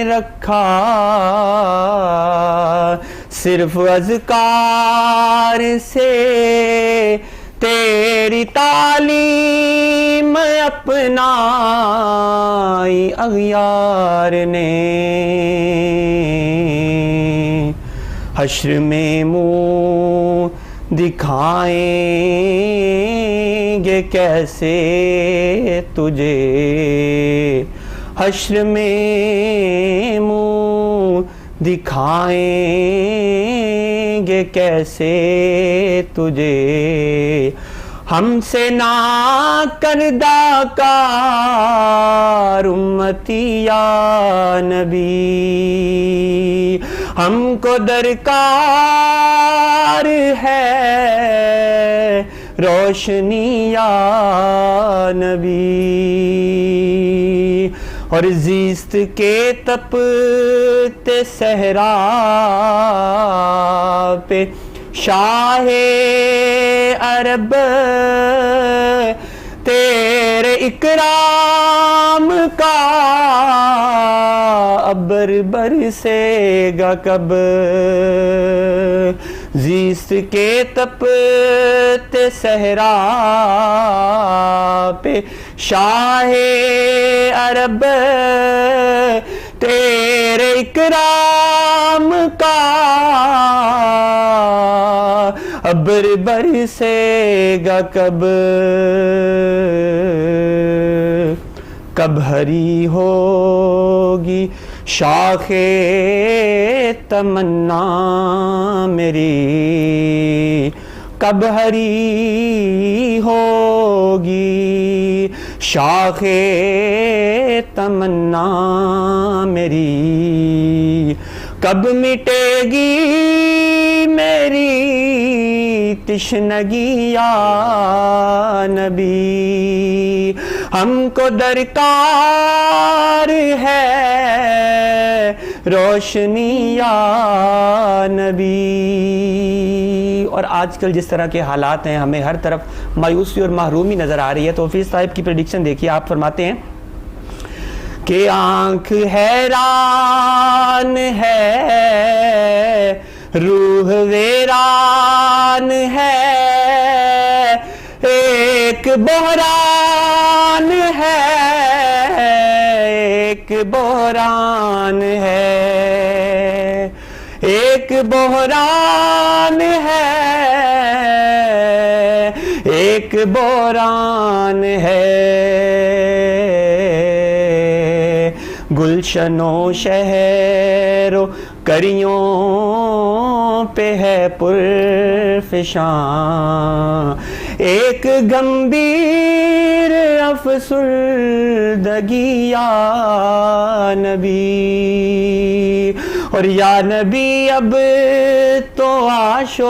رکھا صرف اذکار سے, تیری تعلیم اپنائی اغیار نے, حشر میں منہ دکھائیں گے کیسے تجھے, حشر میں منہ دکھائیں گے کیسے تجھے, ہم سے نا کردہ کار امتی یا نبی, ہم کو درکار ہے روشنی یا نبی, اور زیست کے تپتے صحرا پہ شاہ عرب تیرے اکرام کا ابر برسے گا کب, زیست کے تپتے صحرا پہ شاہ عرب تیرے اکرام کا ابر برسے گا کب ہری ہوگی شاخ تمنا میری کب ہری ہوگی شاخ تمنا میری کب مٹے گی میری تشنگی یا نبی ہم کو درکار ہے روشنی یا نبی. اور آج کل جس طرح کے حالات ہیں ہمیں ہر طرف مایوسی اور محرومی نظر آ رہی ہے. تو حفیظ صاحب کی پریڈکشن دیکھیے, آپ فرماتے ہیں کہ آنکھ حیران ہے روح ویران ہے ایک بحران ہے ایک بحران ہے ایک بحران ہے ایک بحران ہے گلشن و شہر و کریوں پہ ہے پرفشاں ایک گمبھیر افسردگی یا نبی. اور یا نبی اب تو آشوب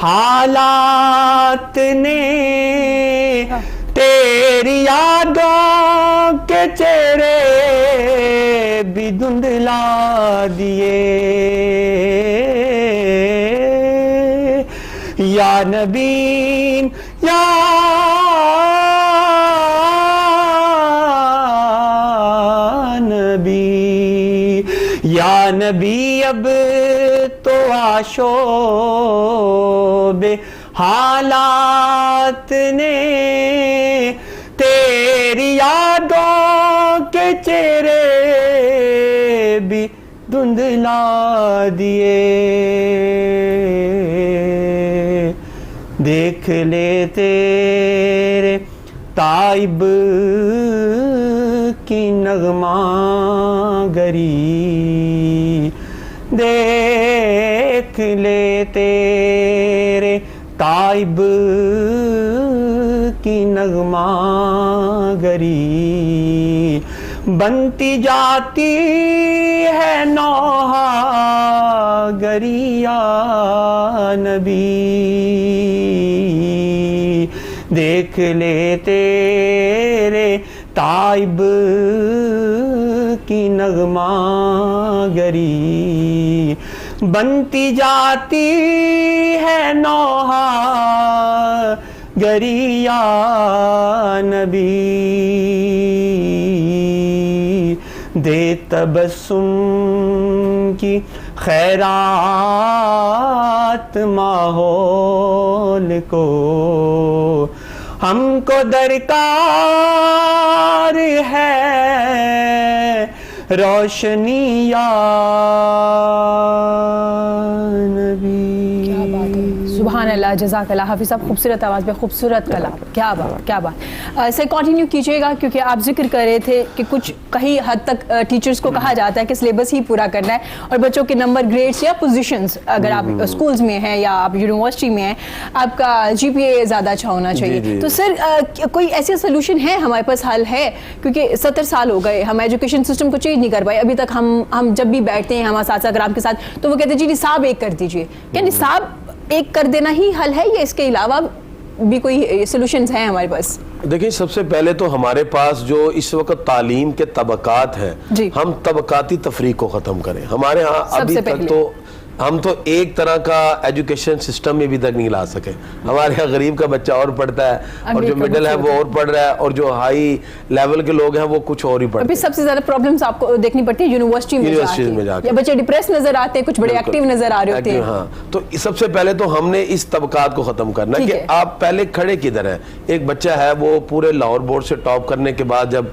حالات نے تیری یادوں کے چہرے بھی دھندلا دیے یا نبی یا نبی یا نبی اب تو آشوب حالات نے تیری یادوں کے چہرے بھی دھندلا دیے دیکھ لے تیرے تائب کی نغمہ گری دیکھ لے تیرے تائب کی نغمہ گری بنتی جاتی ہے نوحہ گری یا نبی دیکھ لے تیرے تائب کی نغمہ گری بنتی جاتی ہے نوحہ گری یا نبی دے تبسم کی خیرات ماحول کو ہم کو درکار ہے روشنی یا نبی. کیا بات ہے, سبحان اللہ, جزاک اللہ. حافظ صاحب خوبصورت آواز پہ خوبصورت کلام, کیا بات کیا بات. سر کنٹینیو کیجیے گا کیونکہ آپ ذکر کر رہے تھے کہ کچھ کہیں حد تک ٹیچرز کو کہا جاتا ہے کہ سلیبس ہی پورا کرنا ہے اور بچوں کے نمبر گریڈس یا پوزیشنز اگر آپ اسکولز میں ہیں یا آپ یونیورسٹی میں ہیں آپ کا جی پی اے زیادہ اچھا ہونا چاہیے. تو سر کوئی ایسے سولوشن ہے ہمارے پاس, حل ہے؟ کیونکہ 70 سال ہو گئے ہم ایجوکیشن سسٹم کو چینج نہیں کر پائے ابھی تک. ہم جب بھی بیٹھتے ہیں ہمارے اساتذہ کرام کے ساتھ تو وہ کہتے ہیں جی نصاب ایک کر دیجیے. کیا نصاب ایک کر دینا ہی حل ہے یا اس کے علاوہ بھی کوئی سولوشنز ہیں ہمارے پاس؟ دیکھیں سب سے پہلے تو ہمارے پاس جو اس وقت تعلیم کے طبقات ہیں ہم طبقاتی تفریق کو ختم کریں. ہمارے ہاں ابھی تک تو ہم تو ایک طرح کا ایجوکیشن سسٹم میں بھی تک نہیں لا سکے. ہمارے یہاں غریب کا بچہ اور پڑھتا ہے اور جو مڈل ہے وہ اور پڑھ رہا ہے اور جو ہائی لیول کے لوگ ہیں وہ کچھ اور ہی پڑھتے ہیں. سب سے زیادہ پرابلمز آپ کو دیکھنی پڑتی ہے یونیورسٹی میں جا کے. بچے ڈپریس نظر آتے ہیں, کچھ بڑے ایکٹیو نظر آ رہے ہوتے ہیں. ہاں, تو سب سے پہلے تو ہم نے اس طبقات کو ختم کرنا کہ آپ پہلے کھڑے کدھر ہیں. ایک بچہ ہے وہ پورے لاہور بورڈ سے ٹاپ کرنے کے بعد جب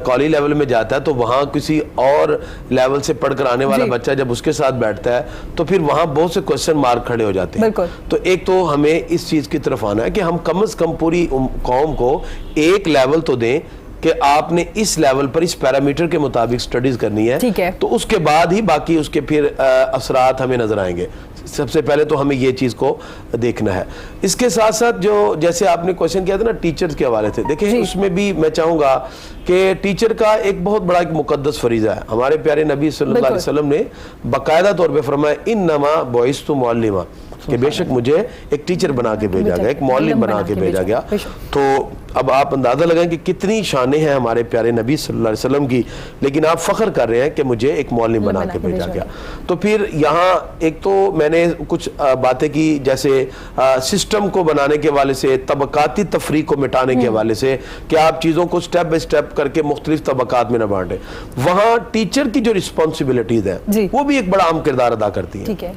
کالج لیول میں جاتا ہے تو وہاں کسی اور لیول سے پڑھ کر آنے والا بچہ جب اس کے ساتھ بیٹھتا ہے تو پھر وہاں بہت سے کوسچن مارک کھڑے ہو جاتے ہیں. تو ایک تو ہمیں اس چیز کی طرف آنا ہے کہ ہم کم از کم پوری قوم کو ایک لیول تو دیں کہ آپ نے اس لیول پر اس پیرامیٹر کے مطابق سٹڈیز کرنی ہے, تو اس کے بعد ہی باقی اس کے پھر اثرات ہمیں نظر آئیں گے. سب سے پہلے تو ہمیں یہ چیز کو دیکھنا ہے. اس کے ساتھ ساتھ جو جیسے آپ نے کوشچن کیا تھا نا ٹیچرز کے حوالے سے, دیکھیں اس میں بھی میں چاہوں گا کہ ٹیچر کا ایک بہت بڑا ایک مقدس فریضہ ہے. ہمارے پیارے نبی صلی اللہ علیہ وسلم نے باقاعدہ طور پہ فرمایا انما بعثت معلما, کہ بے شک مجھے ایک ٹیچر بنا کے بھیجا گیا, ایک معلم بنا کے بھیجا گیا. تو اب آپ اندازہ لگائیں کہ کتنی شانیں ہیں ہمارے پیارے نبی صلی اللہ علیہ وسلم کی, لیکن آپ فخر کر رہے ہیں کہ مجھے ایک معلم بنا کے بھیجا گیا. تو پھر یہاں ایک تو میں نے کچھ باتیں کی جیسے سسٹم کو بنانے کے حوالے سے, طبقاتی تفریق کو مٹانے کے حوالے سے کہ آپ چیزوں کو سٹیپ بائی سٹیپ کر کے مختلف طبقات میں نہ بانٹیں. وہاں ٹیچر کی جو رسپانسبلٹیز ہیں وہ بھی ایک بڑا اہم کردار ادا کرتی ہیں.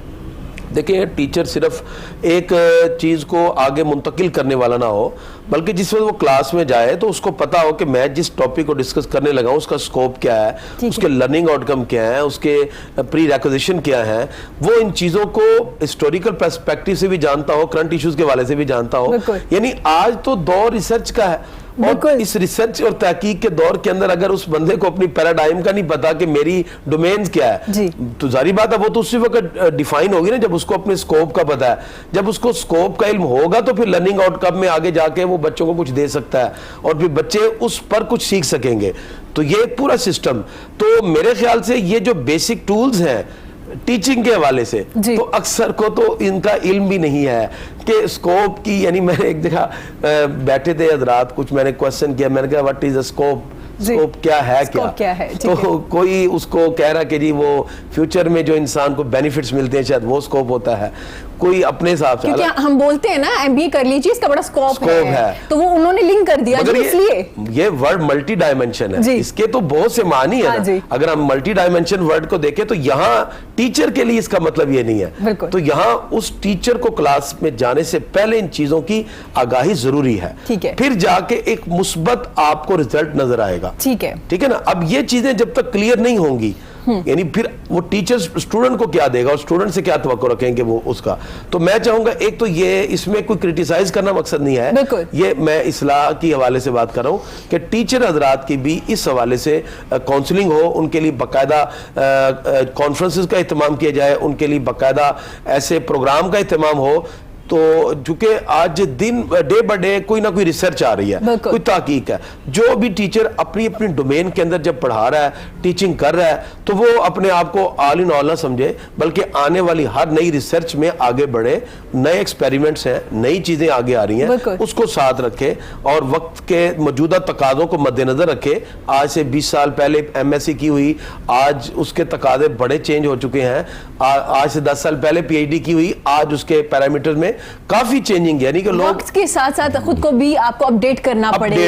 دیکھیں ٹیچر صرف ایک چیز کو آگے منتقل کرنے والا نہ ہو, بلکہ جس وقت وہ کلاس میں جائے تو اس کو پتا ہو کہ میں جس ٹاپک کو ڈسکس کرنے لگا ہوں اس کا سکوپ کیا ہے, اس کے لرننگ آؤٹ کم کیا ہے, اس کے پری ریکوزیشن کیا ہے, وہ ان چیزوں کو ہسٹوریکل پرسپیکٹیو سے بھی جانتا ہو, کرنٹ ایشوز کے حوالے سے بھی جانتا ہو. یعنی آج تو دور ریسرچ کا ہے, اور اس ریسرچ اور تحقیق کے دور کے اندر اگر اس بندے کو اپنی پیراڈائم کا نہیں پتا کہ میری ڈومینز کیا ہے, تو ظاہری بات ہے وہ تو اسی وقت ڈیفائن ہوگی نا جب اس کو اپنے سکوپ کا پتا ہے. جب اس کو سکوپ کا علم ہوگا تو پھر لرننگ آؤٹ کم میں آگے جا کے وہ بچوں کو کچھ دے سکتا ہے اور پھر بچے اس پر کچھ سیکھ سکیں گے. تو یہ پورا سسٹم, تو میرے خیال سے یہ جو بیسک ٹولز ہیں ٹیچنگ کے حوالے سے تو اکثر کو تو ان کا علم بھی نہیں ہے کہ سکوپ کی, یعنی میں نے ایک دیکھا بیٹھے تھے حضرات, کچھ میں نے کوشچن کیا, میں نے کہا what is a scope, scope کیا ہے, تو کوئی اس کو کہہ رہا کہ جی وہ فیوچر میں جو انسان کو بینیفٹس ملتے ہیں شاید وہ سکوپ ہوتا ہے. کوئی اپنے حساب سے, کیونکہ ہم بولتے ہیں نا ایم بی اے کر لیجیے اس کا بڑا سکوپ ہے, تو وہ انہوں نے لنک کر دیا. اس لیے یہ ورڈ ملٹی ڈائمینشن ہے, اس کے تو بہت سے معنی ہے نا. اگر ہم ملٹی ڈائمینشن ورڈ کو دیکھیں تو یہاں ٹیچر کے لیے اس کا مطلب یہ نہیں ہے. تو یہاں اس ٹیچر کو کلاس میں جانے سے پہلے ان چیزوں کی آگاہی ضروری ہے, پھر جا کے ایک مثبت آپ کو رزلٹ نظر آئے گا. ٹھیک ہے نا. اب یہ چیزیں جب تک کلیئر نہیں ہوں گی, یعنی پھر وہ ٹیچر اسٹوڈنٹ کو کیا دے گا اور اسٹوڈنٹ سے کیا توقع رکھیں گے وہ اس کا. تو میں چاہوں گا ایک تو یہ اس میں کوئی کرٹیسائز کرنا مقصد نہیں ہے, یہ میں اصلاح کی حوالے سے بات کر رہا ہوں کہ ٹیچر حضرات کی بھی اس حوالے سے کاؤنسلنگ ہو, ان کے لیے باقاعدہ کانفرنسز کا اہتمام کیا جائے, ان کے لیے باقاعدہ ایسے پروگرام کا اہتمام ہو. تو چونکہ آج دن ڈے بائی ڈے کوئی نہ کوئی ریسرچ آ رہی ہے, کوئی تحقیق ہے, جو بھی ٹیچر اپنی اپنی ڈومین کے اندر جب پڑھا رہا ہے, ٹیچنگ کر رہا ہے, تو وہ اپنے آپ کو آل ان آل نہ سمجھے, بلکہ آنے والی ہر نئی ریسرچ میں آگے بڑھے. نئے ایکسپیریمنٹس ہیں, نئی چیزیں آگے آ رہی ہیں, اس کو ساتھ رکھے اور وقت کے موجودہ تقاضوں کو مد نظر رکھے. آج سے 20 سال پہلے ایم ایس سی کی ہوئی, آج اس کے تقاضے بڑے چینج ہو چکے ہیں. آج سے 10 سال پہلے پی ایچ ڈی کی ہوئی, آج اس کے پیرامیٹر میں کافی چینجنگ ہے. یعنی کہ لوگ وقت کے ساتھ ساتھ خود کو بھی آپ کو اپڈیٹ کرنا پڑے گا,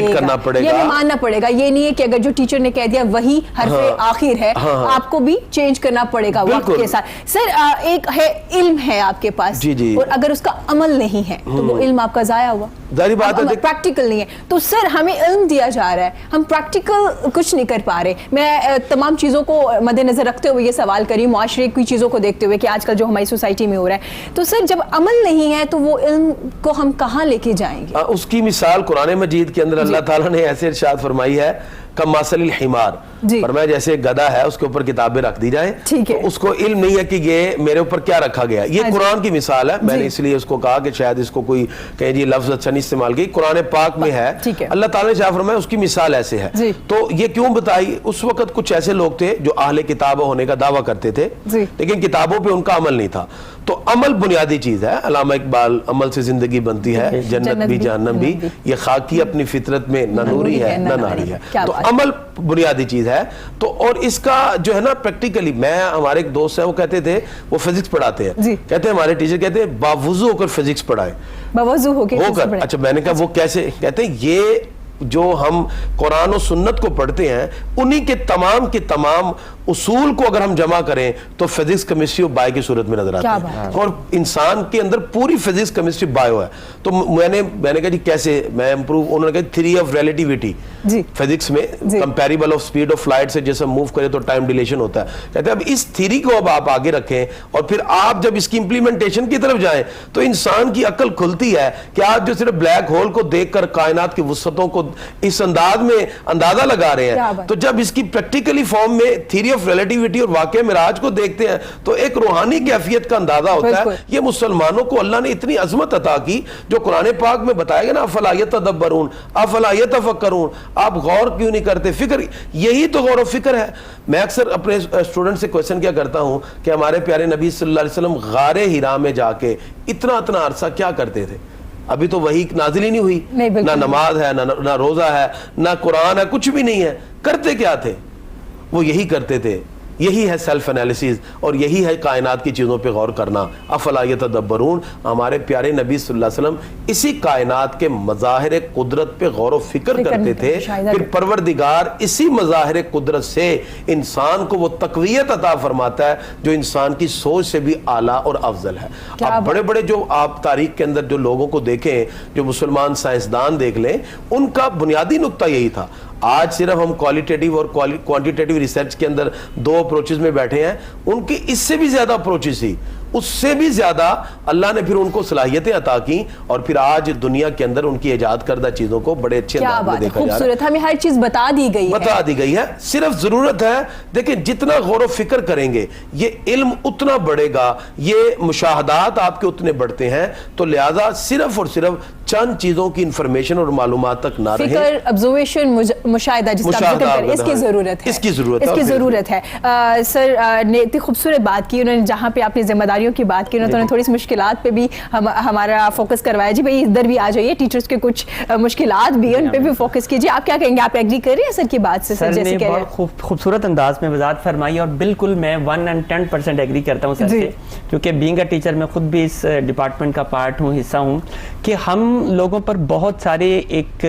یہ ماننا پڑے گا. یہ نہیں ہے کہ اگر جو ٹیچر نے کہہ دیا وہی حرف آخر ہے, آپ کو بھی چینج کرنا پڑے گا وقت کے ساتھ. سر ایک ہے علم ہے آپ کے پاس, اور اگر اس کا عمل نہیں ہے تو وہ علم آپ کا ضائع ہوا. ظاہری بات ہے پریکٹیکل نہیں ہے. تو سر ہمیں علم دیا جا رہا ہے, ہم پریکٹیکل کچھ نہیں کر پا رہے. میں تمام چیزوں کو مد نظر رکھتے ہوئے یہ سوال کری, معاشرے کی چیزوں کو دیکھتے ہوئے کہ آج کل جو ہماری سوسائٹی میں ہو رہا ہے, تو سر جب عمل نہیں ہے تو وہ علم کو ہم کہاں لے کے جائیں گے؟ اس کی مثال قرآن مجید کے اندر اللہ تعالیٰ نے ایسے ارشاد فرمائی ہے کمثل الحمار, فرمایا جیسے گدھا ہے اس کے اوپر کتابیں رکھ دی جائیں, تو اس کو علم نہیں ہے کہ یہ میرے اوپر کیا رکھا گیا. یہ قرآن کی مثال ہے, میں نے اس لیے اس کو کہا کہ شاید اس کو کوئی کہیں جی لفظ اچھا نہیں استعمال کی, قرآن پاک میں ہے. اللہ تعالیٰ نے شاہ فرمایا اس کی مثال ایسے ہے. تو یہ کیوں بتائی؟ اس وقت کچھ ایسے لوگ تھے جو اہل کتاب ہونے کا دعویٰ کرتے تھے, لیکن کتابوں پہ ان کا عمل نہیں تھا. تو عمل بنیادی چیز ہے. علامہ اقبال عمل سے زندگی بنتی ہے, جنت بھی جہنم بھی, یہ خاکی اپنی فطرت میں نہ نوری ہے نہ ناری ہے. تو عمل بنیادی چیز ہے. تو اور اس کا جو ہے نا پریکٹیکلی, میں ہمارے ایک دوست ہیں وہ کہتے تھے, وہ فزکس پڑھاتے ہیں, کہتے ہیں ہمارے ٹیچر کہتے ہیں باوضو ہو کر فزکس پڑھائے, باوضو ہو کر. اچھا میں نے کہا وہ کیسے؟ کہتے ہیں یہ جو ہم قرآن و سنت کو پڑھتے ہیں انہی کے تمام اصول کو اگر ہم جمع کریں تو فزکس کیمسٹری اور بایو کی صورت میں نظر آتا ہے. اور انسان کے اندر پوری فزکس کیمسٹری بایو ہے. تو میں نے کہا جی کیسے میں امپروو, انہوں نے کہا تھیوری آف ریلیٹیوٹی فزکس میں comparable of speed of light سے جیسے موو کرے تو ٹائم ڈیلیشن ہوتا ہے. کہتے ہیں اب اس تھیوری کو اب آپ آگے رکھیں اور پھر آپ جب اس کی امپلیمنٹیشن کی طرف جائیں تو انسان کی عقل کھلتی ہے کہ آپ جو صرف بلیک ہول کو دیکھ کر کائنات کی وسعتوں کو اس انداز میں اندازہ لگا رہے ہیں, تو جب اس کی پریکٹیکلی فارم میں تھیوری آف ریلیٹیوٹی اور واقع معراج کو دیکھتے ہیں تو ایک روحانی کیفیت کا اندازہ ہوتا ہے. یہ مسلمانوں کو اللہ نے اتنی عظمت عطا کی جو قرآن پاک میں بتایا گیا نا, افلا یتدبرون افلا یتفکرون, آپ غور کیوں نہیں کرتے, فکر, یہی تو غور و فکر ہے. میں اکثر اپنے اسٹوڈنٹ سے کویسچن کیا کرتا ہوں کہ ہمارے پیارے نبی صلی اللہ علیہ وسلم غار ہرا میں جا کے اتنا عرصہ کیا کرتے تھے؟ ابھی تو وہی نازل ہی نہیں ہوئی, نہ نماز ہے نہ روزہ ہے نہ قرآن ہے, کچھ بھی نہیں ہے. کرتے کیا تھے؟ وہ یہی کرتے تھے. یہی ہے سیلف انالیسز اور یہی ہے کائنات کی چیزوں پہ غور کرنا. افلا یتدبرون, ہمارے پیارے نبی صلی اللہ علیہ وسلم اسی کائنات کے مظاہر قدرت پہ غور و فکر کرتے تھے. پھر پروردگار اسی مظاہر قدرت سے انسان کو وہ تقویت عطا فرماتا ہے جو انسان کی سوچ سے بھی اعلیٰ اور افضل ہے. اب بڑے بڑے جو آپ تاریخ کے اندر جو لوگوں کو دیکھیں, جو مسلمان سائنسدان دیکھ لیں, ان کا بنیادی نقطہ یہی تھا. آج صرف ہم کوالیٹیٹیو اور کوانٹیٹیو ریسرچ کے اندر دو اپروچز میں بیٹھے ہیں, ان کی اس سے بھی زیادہ اپروچز تھی, اس سے بھی زیادہ اللہ نے پھر ان کو صلاحیتیں عطا کی اور پھر آج دنیا کے اندر ان کی ایجاد کردہ چیزوں کو بڑے اچھے انداز میں دیکھا جا رہا ہے. ہمیں ہر چیز بتا دی گئی ہے. صرف ضرورت ہے, دیکھیں جتنا غور و فکر کریں گے یہ علم اتنا بڑھے گا, یہ مشاہدات آپ کے اتنے بڑھتے ہیں. تو لہٰذا صرف اور صرف چند چیزوں کی انفارمیشن اور معلومات تک نہ رہیں, فکر, آبزرویشن, مشاہدہ جس کا ذکر کریں, اس کی ضرورت ہے. سر نے اتنی خوبصورت بات کی, انہوں نے جہاں پہ آپ نے ذمہ داریوں کی بات کی, انہوں نے تھوڑی سی مشکلات پہ بھی ہمارا فوکس کروایا. جی بھائی ادھر بھی آ جائیے, ٹیچرز کے کچھ مشکلات بھی ہیں, ان پہ بھی فوکس کیجیے. آپ کیا کہیں گے, آپ ایگری کر رہے ہیں سر کی بات سے؟ سر نے بہت خوبصورت انداز میں وضاحت فرمائی اور بالکل میں 110% ایگری کرتا ہوں سر سے, کیونکہ بینگ اے ٹیچر میں خود بھی اس ڈپارٹمنٹ کا پارٹ ہوں, حصہ ہوں, کہ ہم لوگوں پر بہت سارے ایک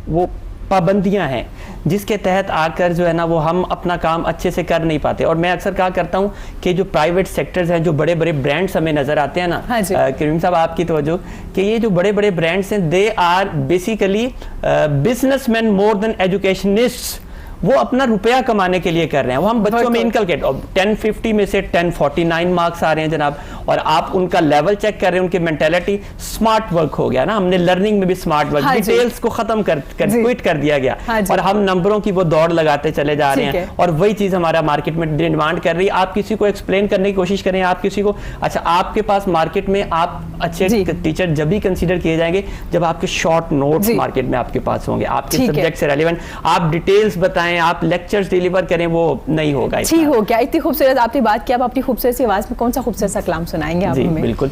وہ پابندیاں ہیں جس کے تحت آ کر جو ہے نا وہ ہم اپنا کام اچھے سے کر نہیں پاتے. اور میں اکثر کہا کرتا ہوں کہ جو پرائیویٹ سیکٹرز ہیں, جو بڑے بڑے برانڈز ہمیں نظر آتے ہیں نا, کریم صاحب آپ کی توجہ, کہ یہ جو بڑے بڑے برانڈز ہیں they are basically businessmen more than educationists. وہ اپنا روپیہ کمانے کے لیے کر رہے ہیں. وہ ہم بچوں میں انکلکیٹ, 1050 میں سے 1049 مارکس آ رہے ہیں جناب, اور آپ ان کا لیول چیک کر رہے ہیں, ان کی مینٹیلٹی اسمارٹ ورک ہو گیا نا, ہم نے لرننگ میں بھی اسمارٹ ورک, ڈیٹیلز کو ختم کوئٹ کر دیا گیا, اور ہم نمبروں کی وہ دوڑ لگاتے چلے جا رہے ہیں. اور وہی چیز ہمارا مارکیٹ میں ڈیمانڈ کر رہی ہے. آپ کسی کو ایکسپلین کرنے کی کوشش کریں, آپ کسی کو, اچھا آپ کے پاس مارکیٹ میں آپ اچھے ٹیچر جب بھی کنسیڈر کیے جائیں گے جب آپ کے شارٹ نوٹس مارکیٹ میں آپ کے پاس ہوں گے, آپ کے سبجیکٹ سے ریلیونٹ, آپ ڈیٹیلز بتائیں, آپ لیکچرز ڈیلیور کریں, وہ نہیں ہوگا. ٹھیک ہو گیا. اتنی خوبصورت آپ نے بات کی, آپ اپنی خوبصورت سی آواز میں کون سا خوبصورت سا کلام سنائیں گے آپ ہمیں؟ بالکل.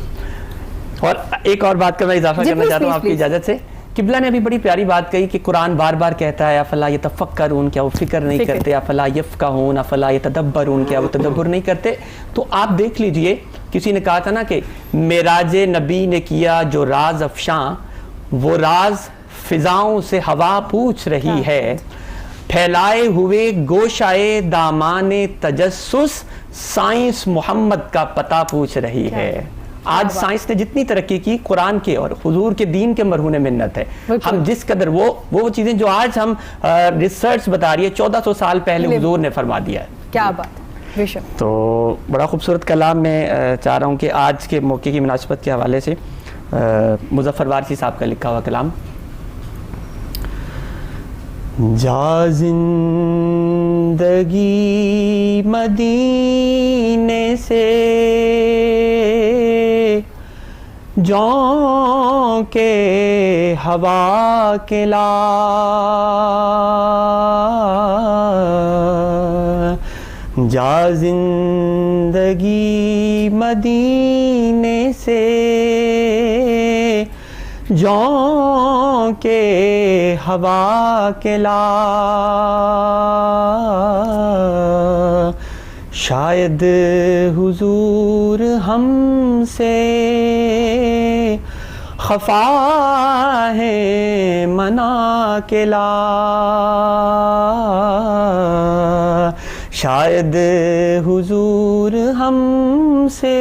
اور ایک اور بات کا میں اضافہ کرنا چاہتا ہوں آپ کی اجازت سے. قبلہ نے ابھی بڑی پیاری بات کہی کہ قرآن بار بار کہتا ہے افلا یتفکرون, کیا وہ فکر نہیں کرتے, افلا یفقہون, افلا یتدبرون, کیا وہ تدبر نہیں کرتے. تو آپ دیکھ لیجئے, کسی نے کہا تھا نا کہ معراج نبی نے کیا جو راز افشاں, وہ راز فضاؤں سے ہوا پوچھ رہی ہے, پھیلائے ہوئے گوشائے دامان تجسس, سائنس محمد کا پتہ پوچھ رہی ہے. آج سائنس نے جتنی ترقی کی, قرآن کے اور حضور کے دین کے مرہون منت ہے. ہم جس قدر وہ چیزیں جو آج ہم ریسرچ بتا رہی ہے 1400 سال پہلے حضور نے فرما دیا ہے. کیا بات. تو بڑا خوبصورت کلام میں چاہ رہا ہوں کہ آج کے موقع کی مناسبت کے حوالے سے مظفر وارثی صاحب کا لکھا ہوا کلام. جا زندگی مدینے سے جاں کے ہوا کے لا, جا زندگی مدینے سے جوں کے ہوا کے لا، شاید حضور ہم سے خفا ہے منا کے لا، شاید حضور ہم سے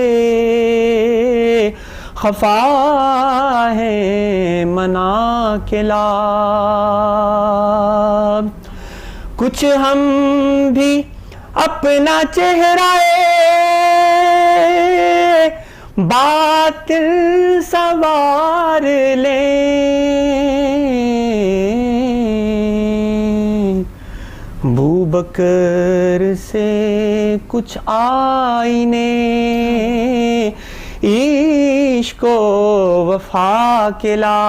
خفا ہے منا کے لا، کچھ ہم بھی اپنا چہرہ باطل سوار لیں، بوبکر سے کچھ آئینے عشق و وفا کے لا،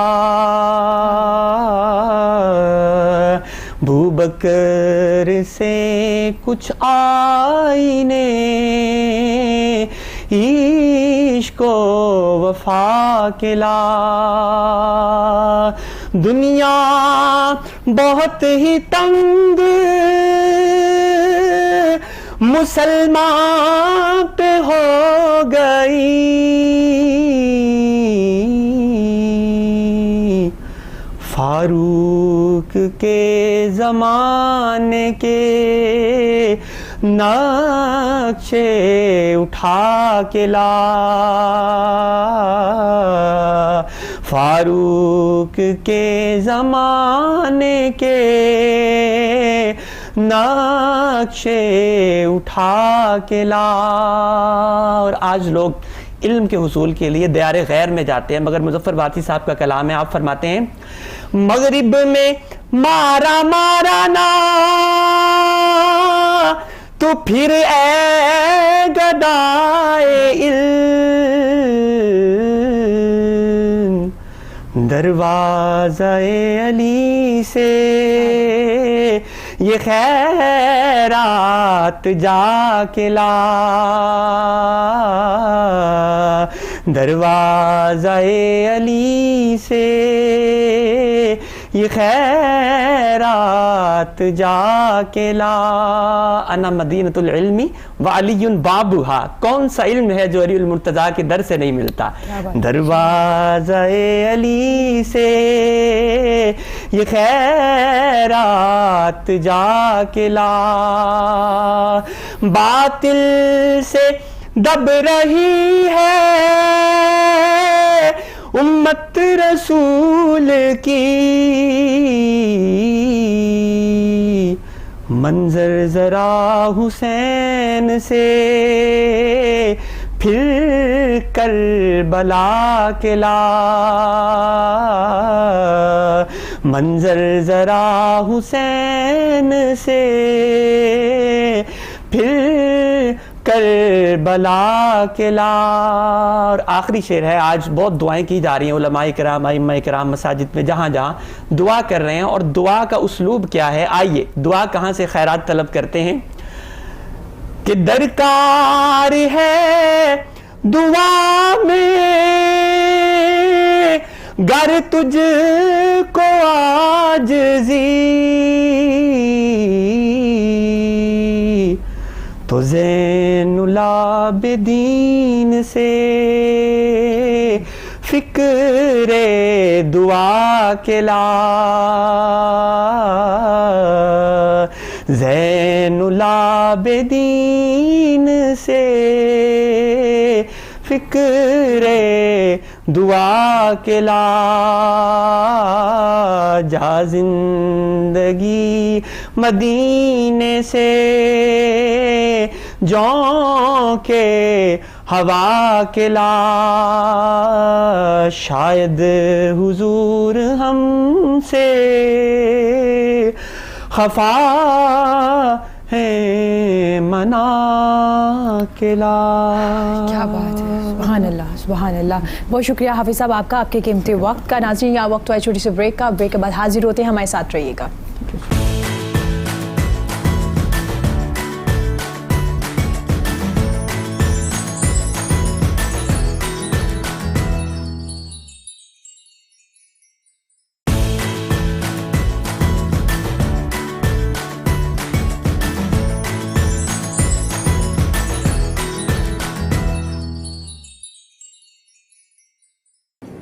بوبکر سے کچھ آئینے عشق و وفا کے لا، دنیا بہت ہی تنگ مسلمان پہ ہو گئی، فاروق کے زمانے کے نقشے اٹھا کے لا، فاروق کے زمانے کے نقشے اٹھا کے لا، اور آج لوگ علم کے حصول کے لیے دیار غیر میں جاتے ہیں، مگر مظفر باتی صاحب کا کلام ہے، آپ فرماتے ہیں مغرب میں مارا مارا نا تو پھر اے گدائے علم دروازہ علی سے یہ خیرات جا کے لا، دروازہ علی سے یہ خیرات جا کے لا، انا مدینۃ العلم وعلی بابھا، کون سا علم ہے جو علی المرتضیٰ کے در سے نہیں ملتا، دروازہ علی سے یہ خیرات جا کے لا، باطل سے دب رہی ہے امت رسول کی، منظر ذرا حسین سے پھر کربلا کے لا، منظر ذرا حسین سے پھر کربلا کے لا، اور آخری شعر ہے، آج بہت دعائیں کی جا رہی ہیں، علماء کرام ائمہ کرام مساجد میں جہاں جہاں دعا کر رہے ہیں، اور دعا کا اسلوب کیا ہے، آئیے دعا کہاں سے خیرات طلب کرتے ہیں کہ درکار ہے دعا میں گر تجھ کو عاجزی، تو زین العابدین سے فکر دعا کے لا، زین العابدین سے فکر دعا کے لا، جا زندگی مدینے سے جوں کے ہوا کے لا، شاید حضور ہم سے خفا ہے منا کے لا۔ کیا بات ہے، سبحان اللہ سبحان اللہ۔ بہت شکریہ حافظ صاحب آپ کا، آپ کے قیمتی وقت کا۔ ناظرین یہاں وقت ہوا ہے چھوٹی سی بریک کا، بریک کے بعد حاضر ہوتے ہیں، ہمارے ساتھ رہیے گا۔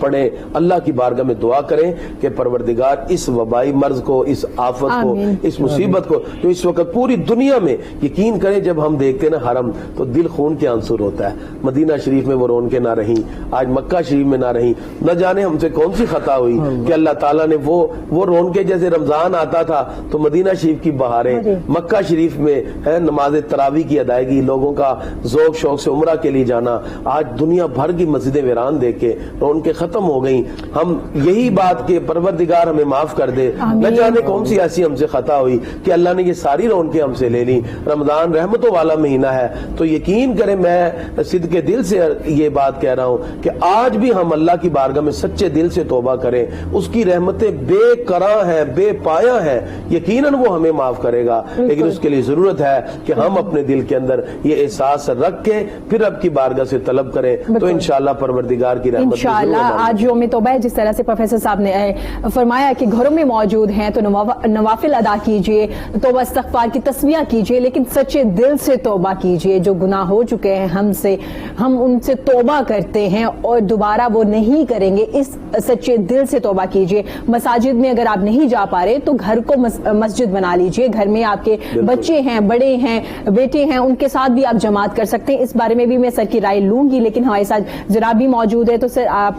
پڑھیں, اللہ کی بارگاہ میں دعا کریں کہ پروردگار اس وبائی مرض کو, اس آفت کو, اس مصیبت کو جو اس وقت پوری دنیا میں, یقین کریں جب ہم دیکھتے ہیں نا حرم تو دل خون کے آنسر ہوتا ہے. مدینہ شریف میں وہ رونقیں نہ رہیں, آج مکہ شریف میں نہ رہیں. نہ جانے ہم سے کون سی خطا ہوئی کہ اللہ تعالیٰ نے وہ رونقیں, جیسے رمضان آتا تھا تو مدینہ شریف کی بہاریں, مکہ شریف میں نماز تراویح کی ادائیگی, لوگوں کا ذوق شوق سے عمرہ کے لیے جانا, آج دنیا بھر کی مسجدیں ویران دیکھ کے رونقیں ختم ہو گئیں. ہم یہی بات کہ پروردگار ہمیں معاف کر دے, نہ جانے کون سی ایسی ہم سے خطا ہوئی کہ اللہ نے یہ ساری رونقیں ہم سے لے لی. رمضان رحمتوں والا مہینہ ہے, تو یقین کریں میں صدقے دل سے یہ بات کہہ رہا ہوں کہ آج بھی ہم اللہ کی بارگاہ میں سچے دل سے توبہ کریں. اس کی رحمتیں بے قرار ہیں, بے پایا ہیں, یقیناً وہ ہمیں معاف کرے گا, لیکن اس کے لیے ضرورت ہے کہ ہم اپنے دل کے اندر یہ احساس رکھ کے پھر رب کی بارگاہ سے طلب کریں, تو انشاءاللہ پروردگار کی رحمت انشاءاللہ. آج یوم توبہ ہے, جس طرح سے پروفیسر صاحب نے فرمایا کہ گھروں میں موجود ہیں تو نوافل ادا کیجئے, توبہ استغفار کی تسبیح کیجئے, لیکن سچے دل سے توبہ کیجئے. جو گناہ ہو چکے ہیں ہم سے, ہم ان سے توبہ کرتے ہیں اور دوبارہ وہ نہیں کریں گے. اس سچے دل سے توبہ کیجئے. مساجد میں اگر آپ نہیں جا پا رہے تو گھر کو مسجد بنا لیجئے. گھر میں آپ کے بچے ہیں, بڑے ہیں, بیٹے ہیں, ان کے ساتھ بھی آپ جماعت کر سکتے ہیں. اس بارے میں بھی میں سر کی رائے لوں گی, لیکن ہمارے ساتھ جناب بھی موجود ہے, تو سر آپ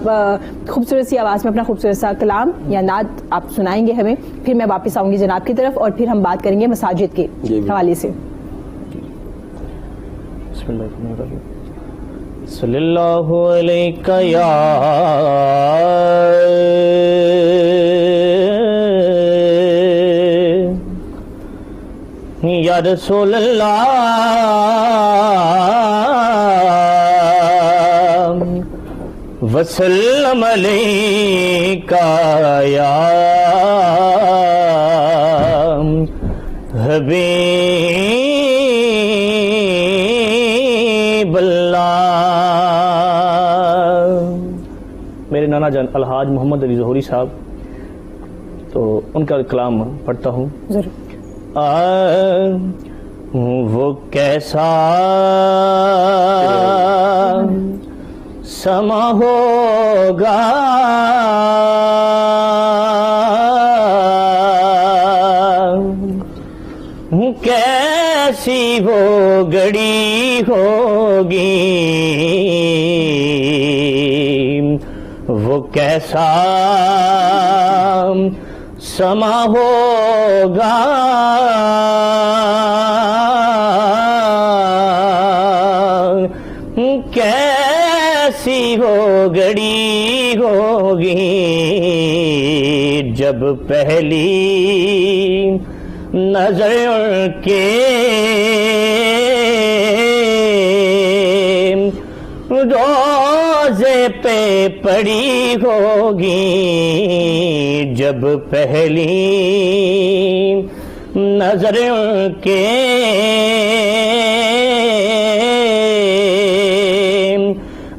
خوبصورت سی آواز میں اپنا خوبصورت سا کلام یا نعت آپ سنائیں گے ہمیں, پھر میں واپس آؤں گی جناب کی طرف اور پھر ہم بات کریں گے مساجد کے حوالے سے. بسم اللہ الرحمن الرحیم. صلی اللہ علیہ یا رسول اللہ وسلم علیکہ یا حبیب اللہ. میرے نانا جان الحاج محمد علی ظہوری صاحب, تو ان کا کلام پڑھتا ہوں. ضرور. وہ کیسا سما ہوگا کیسی وہ گھڑی ہوگی, وہ کیسا سما ہوگا کیسی وہ گھڑی ہوگی جب پہلی نظر کے روزے پہ پڑی ہوگی, جب پہلی نظر کے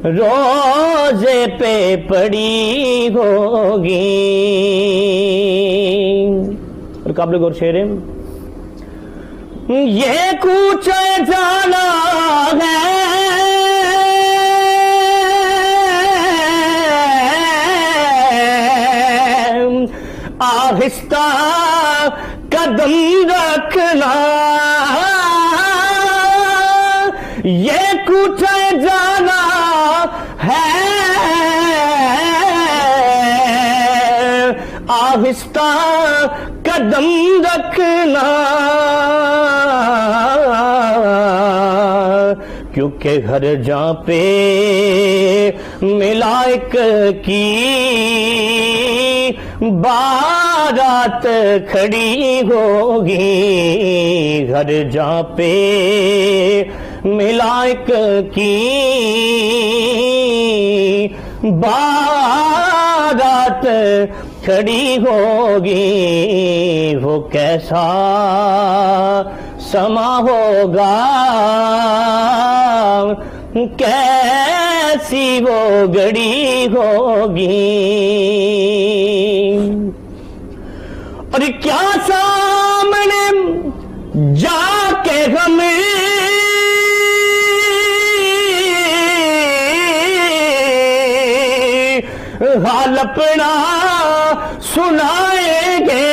روزے پہ پڑی ہوگی. اور قابل غور شعر ہے, یہ کوچے جانا ہے آہستہ قدم رکھنا, یہ کوچے جانا ہے آہستہ قدم رکھنا, کیونکہ ہر جہاں پہ ملائک کی بارات کھڑی ہوگی, ہر جہاں پہ ملائک کی بارات کھڑی ہوگی, وہ کیسا سما ہوگا کیسی وہ گھڑی ہوگی, اور کیا سامنے جا کے ہمیں حال اپنا سنائیں گے،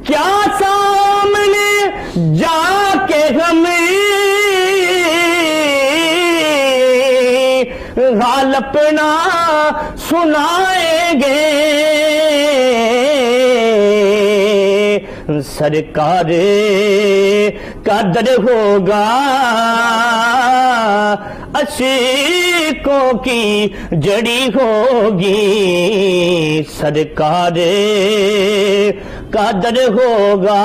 کیا سامنے جا کے ہمیں حال اپنا سنائیں گے، سرکار کا در ہوگا عشقوں کی جڑی ہوگی، سرکار کا در ہوگا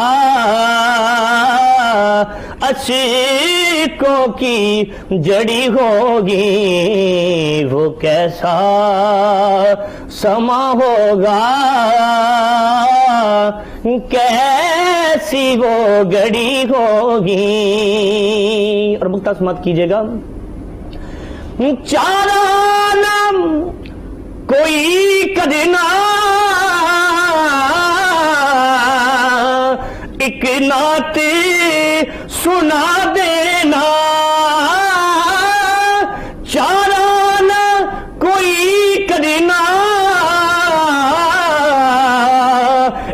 عشقوں کی جڑی ہوگی، وہ کیسا سما ہوگا، کیسی وہ گھڑی ہوگی۔ اور مختص مت کیجئے گا، چار عالم کوئی کرنا، ایک نعت سنا دینا، چار عالم کوئی کرنا،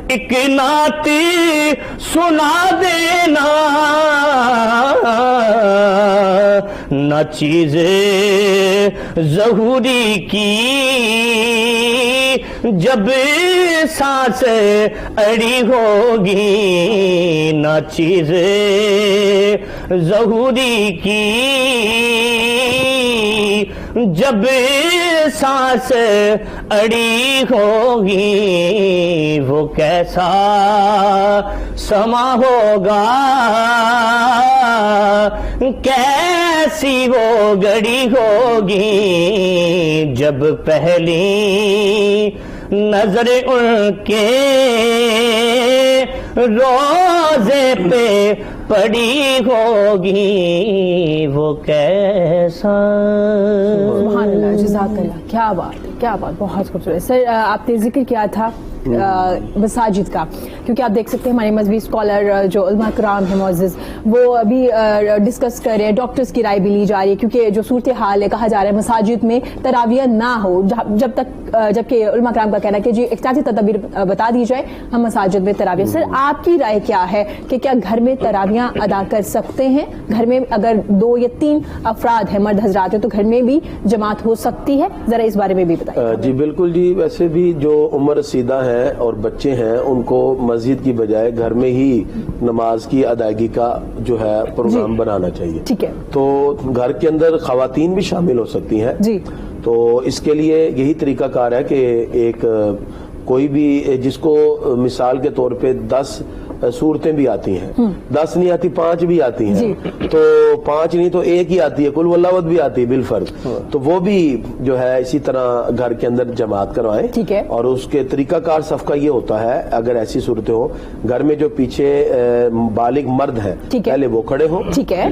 ایک نعت سنا دینا، نہ چیز ظہوری کی جب سانس اڑی ہوگی، نہ چیز ظہوری کی جب سانس اڑی ہوگی، وہ کیسا سما ہوگا، کیسی وہ گھڑی ہوگی، جب پہلی نظر ان کے روزے پہ پڑی ہوگی، وہ کیسا۔ سبحان اللہ، جزاک اللہ، کیا بات ہے، کیا بات، بہت خوبصورت۔ سر آپ نے ذکر کیا تھا مساجد کا، کیونکہ آپ دیکھ سکتے ہیں ہمارے مذہبی اسکالر جو علماء کرام ہیں معزز، وہ ابھی ڈسکس کر رہے ہیں، ڈاکٹرز کی رائے بھی لی جا رہی ہے، کیونکہ جو صورتحال ہے، کہا جا رہا ہے مساجد میں تراویح نہ ہو جب تک، جبکہ علماء کرام کا کہنا ہے کہ جی احتیاطی تدابیر بتا دی جائے، ہم مساجد میں تراویح۔ سر آپ کی رائے کیا ہے کہ کیا گھر میں تراویح ادا کر سکتے ہیں؟ گھر میں اگر 2 یا 3 افراد ہیں، مرد حضرات ہیں، تو گھر میں بھی جماعت ہو سکتی ہے؟ ذرا اس بارے میں بھی بتائیے۔ جی بالکل جی، ویسے بھی جو عمر رسیدہ ہیں اور بچے ہیں ان کو مسجد کی بجائے گھر میں ہی نماز کی ادائیگی کا جو ہے پروگرام بنانا چاہیے۔ ٹھیک ہے، تو گھر کے اندر خواتین بھی شامل ہو سکتی ہیں جی، تو اس کے لیے یہی طریقہ کار ہے کہ ایک کوئی بھی جس کو مثال کے طور پہ 10 صورتیں بھی آتی ہیں، 10 نہیں آتی 5 بھی آتی ہیں، تو 5 نہیں تو 1 ہی آتی ہے، قل واللہ احد بھی آتی ہے بالفرض، تو وہ بھی جو ہے اسی طرح گھر کے اندر جماعت کروائیں۔ ٹھیک ہے، اور اس کے طریقہ کار صف کا یہ ہوتا ہے، اگر ایسی صورتیں ہوں گھر میں جو پیچھے بالغ مرد ہیں پہلے وہ کھڑے ہوں،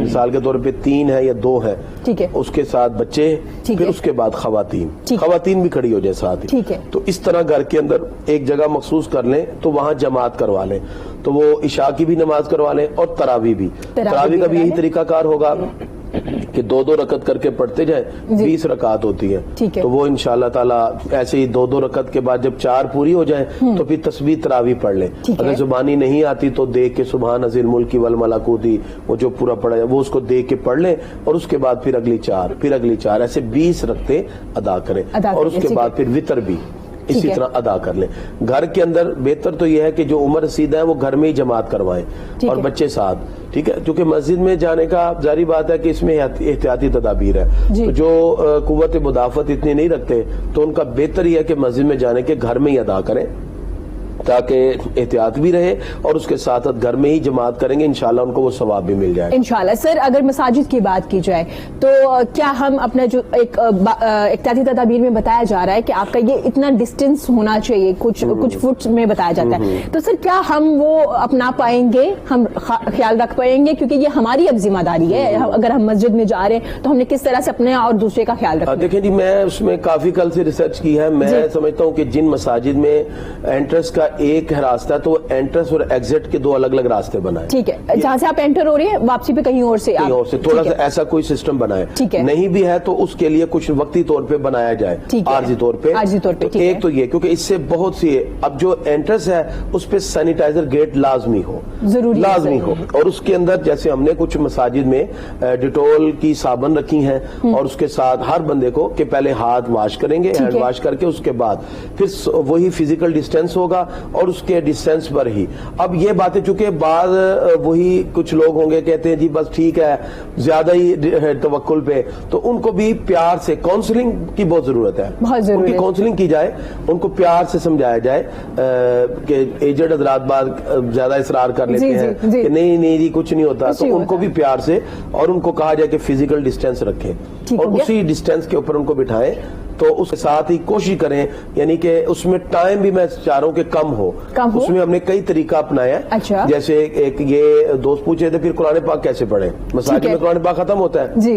مثال کے طور پہ 3 ہے یا 2 ہے، اس کے ساتھ بچے، پھر اس کے بعد خواتین بھی کھڑی ہو جائے ساتھ ہی، تو اس طرح گھر کے اندر ایک جگہ مخصوص کر لیں تو وہاں جماعت کروا لیں، تو وہ عشاء کی بھی نماز کروا لیں اور تراویح بھی۔ تراویح کا بھی یہی طریقہ کار ہوگا کہ 2-2 رکعت کر کے پڑھتے جائیں، 20 رکعت ہوتی ہیں، تو وہ انشاءاللہ تعالیٰ ایسے ہی 2-2 رکعت کے بعد جب 4 پوری ہو جائیں تو پھر تسبیح تراویح پڑھ لیں۔ اگر زبانی نہیں آتی تو دیکھ کے سبحان ذی الملک والملکوت وہ جو پورا پڑھا ہے وہ اس کو دیکھ کے پڑھ لیں، اور اس کے بعد پھر اگلی 4 ایسے 20 رکعتیں ادا کریں، اور اس کے بعد پھر وتر بھی اسی طرح ادا کر لیں۔ گھر کے اندر بہتر تو یہ ہے کہ جو عمر رسیدہ ہے وہ گھر میں ہی جماعت کروائیں اور بچے ساتھ، ٹھیک ہے، کیونکہ مسجد میں جانے کا ظاہری بات ہے کہ اس میں احتیاطی تدابیر ہے، تو جو قوت مدافعت اتنی نہیں رکھتے تو ان کا بہتر یہ ہے کہ مسجد میں جانے کے گھر میں ہی ادا کریں تاکہ احتیاط بھی رہے، اور اس کے ساتھ گھر میں ہی جماعت کریں گے انشاءاللہ ان کو وہ ثواب بھی مل جائے انشاءاللہ۔ سر اگر مساجد کی بات کی جائے تو کیا ہم اپنا جو ایک احتیاطی تدابیر میں بتایا جا رہا ہے کہ آپ کا یہ اتنا ڈسٹینس ہونا چاہیے، کچھ فٹ میں بتایا جاتا ہے، تو سر کیا ہم وہ اپنا پائیں گے، ہم خیال رکھ پائیں گے؟ کیونکہ یہ ہماری اب ذمہ داری ہے، اگر ہم مسجد میں جا رہے ہیں تو ہم نے کس طرح سے اپنے اور دوسرے کا خیال رکھنا ہے؟ دیکھیں جی، میں اس میں کافی کل سے ریسرچ کی ہے، میں سمجھتا ہوں کہ جن مساجد میں انٹرنس کا ایک راستہ ہے تو وہ انٹرنس اور ایگزٹ کے 2 الگ الگ راستے بنائے. ٹھیک ہے, جہاں سے آپ انٹر ہو رہے ہیں واپسی پہ کہیں اور سے تھوڑا سا ایسا کوئی سسٹم بنائے. نہیں بھی ہے تو اس کے لیے کچھ وقتی طور پہ بنایا جائے, عارضی طور پہ. ایک تو یہ, کیونکہ اس سے بہت سی, اب جو انٹرنس ہے اس پہ سینیٹائزر گیٹ لازمی ہو, لازمی ہو. اور اس کے اندر جیسے ہم نے کچھ مساجد میں ڈیٹول کی صابن رکھی ہیں, اور اس کے ساتھ ہر بندے کو کہ پہلے ہاتھ واش کریں گے, ہینڈ واش کر کے اس کے بعد پھر وہی فزیکل ڈسٹینس ہوگا, اور اس کے ڈسٹینس پر ہی. اب یہ باتیں چونکہ بعض وہی کچھ لوگ ہوں گے کہتے ہیں جی بس ٹھیک ہے زیادہ ہی توکل پہ, تو ان کو بھی پیار سے کاؤنسلنگ کی بہت ضرورت ہے. ان کی کاؤنسلنگ کی جائے, ان کو پیار سے سمجھایا جائے کہ ایجڈ حضرات بعد زیادہ اصرار کر لیتے ہیں کہ نہیں نہیں جی کچھ نہیں ہوتا, تو ان کو بھی پیار سے, اور ان کو کہا جائے کہ فزیکل ڈسٹینس رکھیں اور اسی ڈسٹینس کے اوپر ان کو بٹھائیں. تو اس کے ساتھ ہی کوشش کریں, یعنی کہ اس میں ٹائم بھی میں چاہ رہا ہوں کہ کم ہو. اس میں ہم نے کئی طریقہ اپنایا ہے. جیسے ایک یہ دوست پوچھے تھے پھر قرآن پاک کیسے پڑھیں, مساجد میں قرآن پاک ختم ہوتا ہے.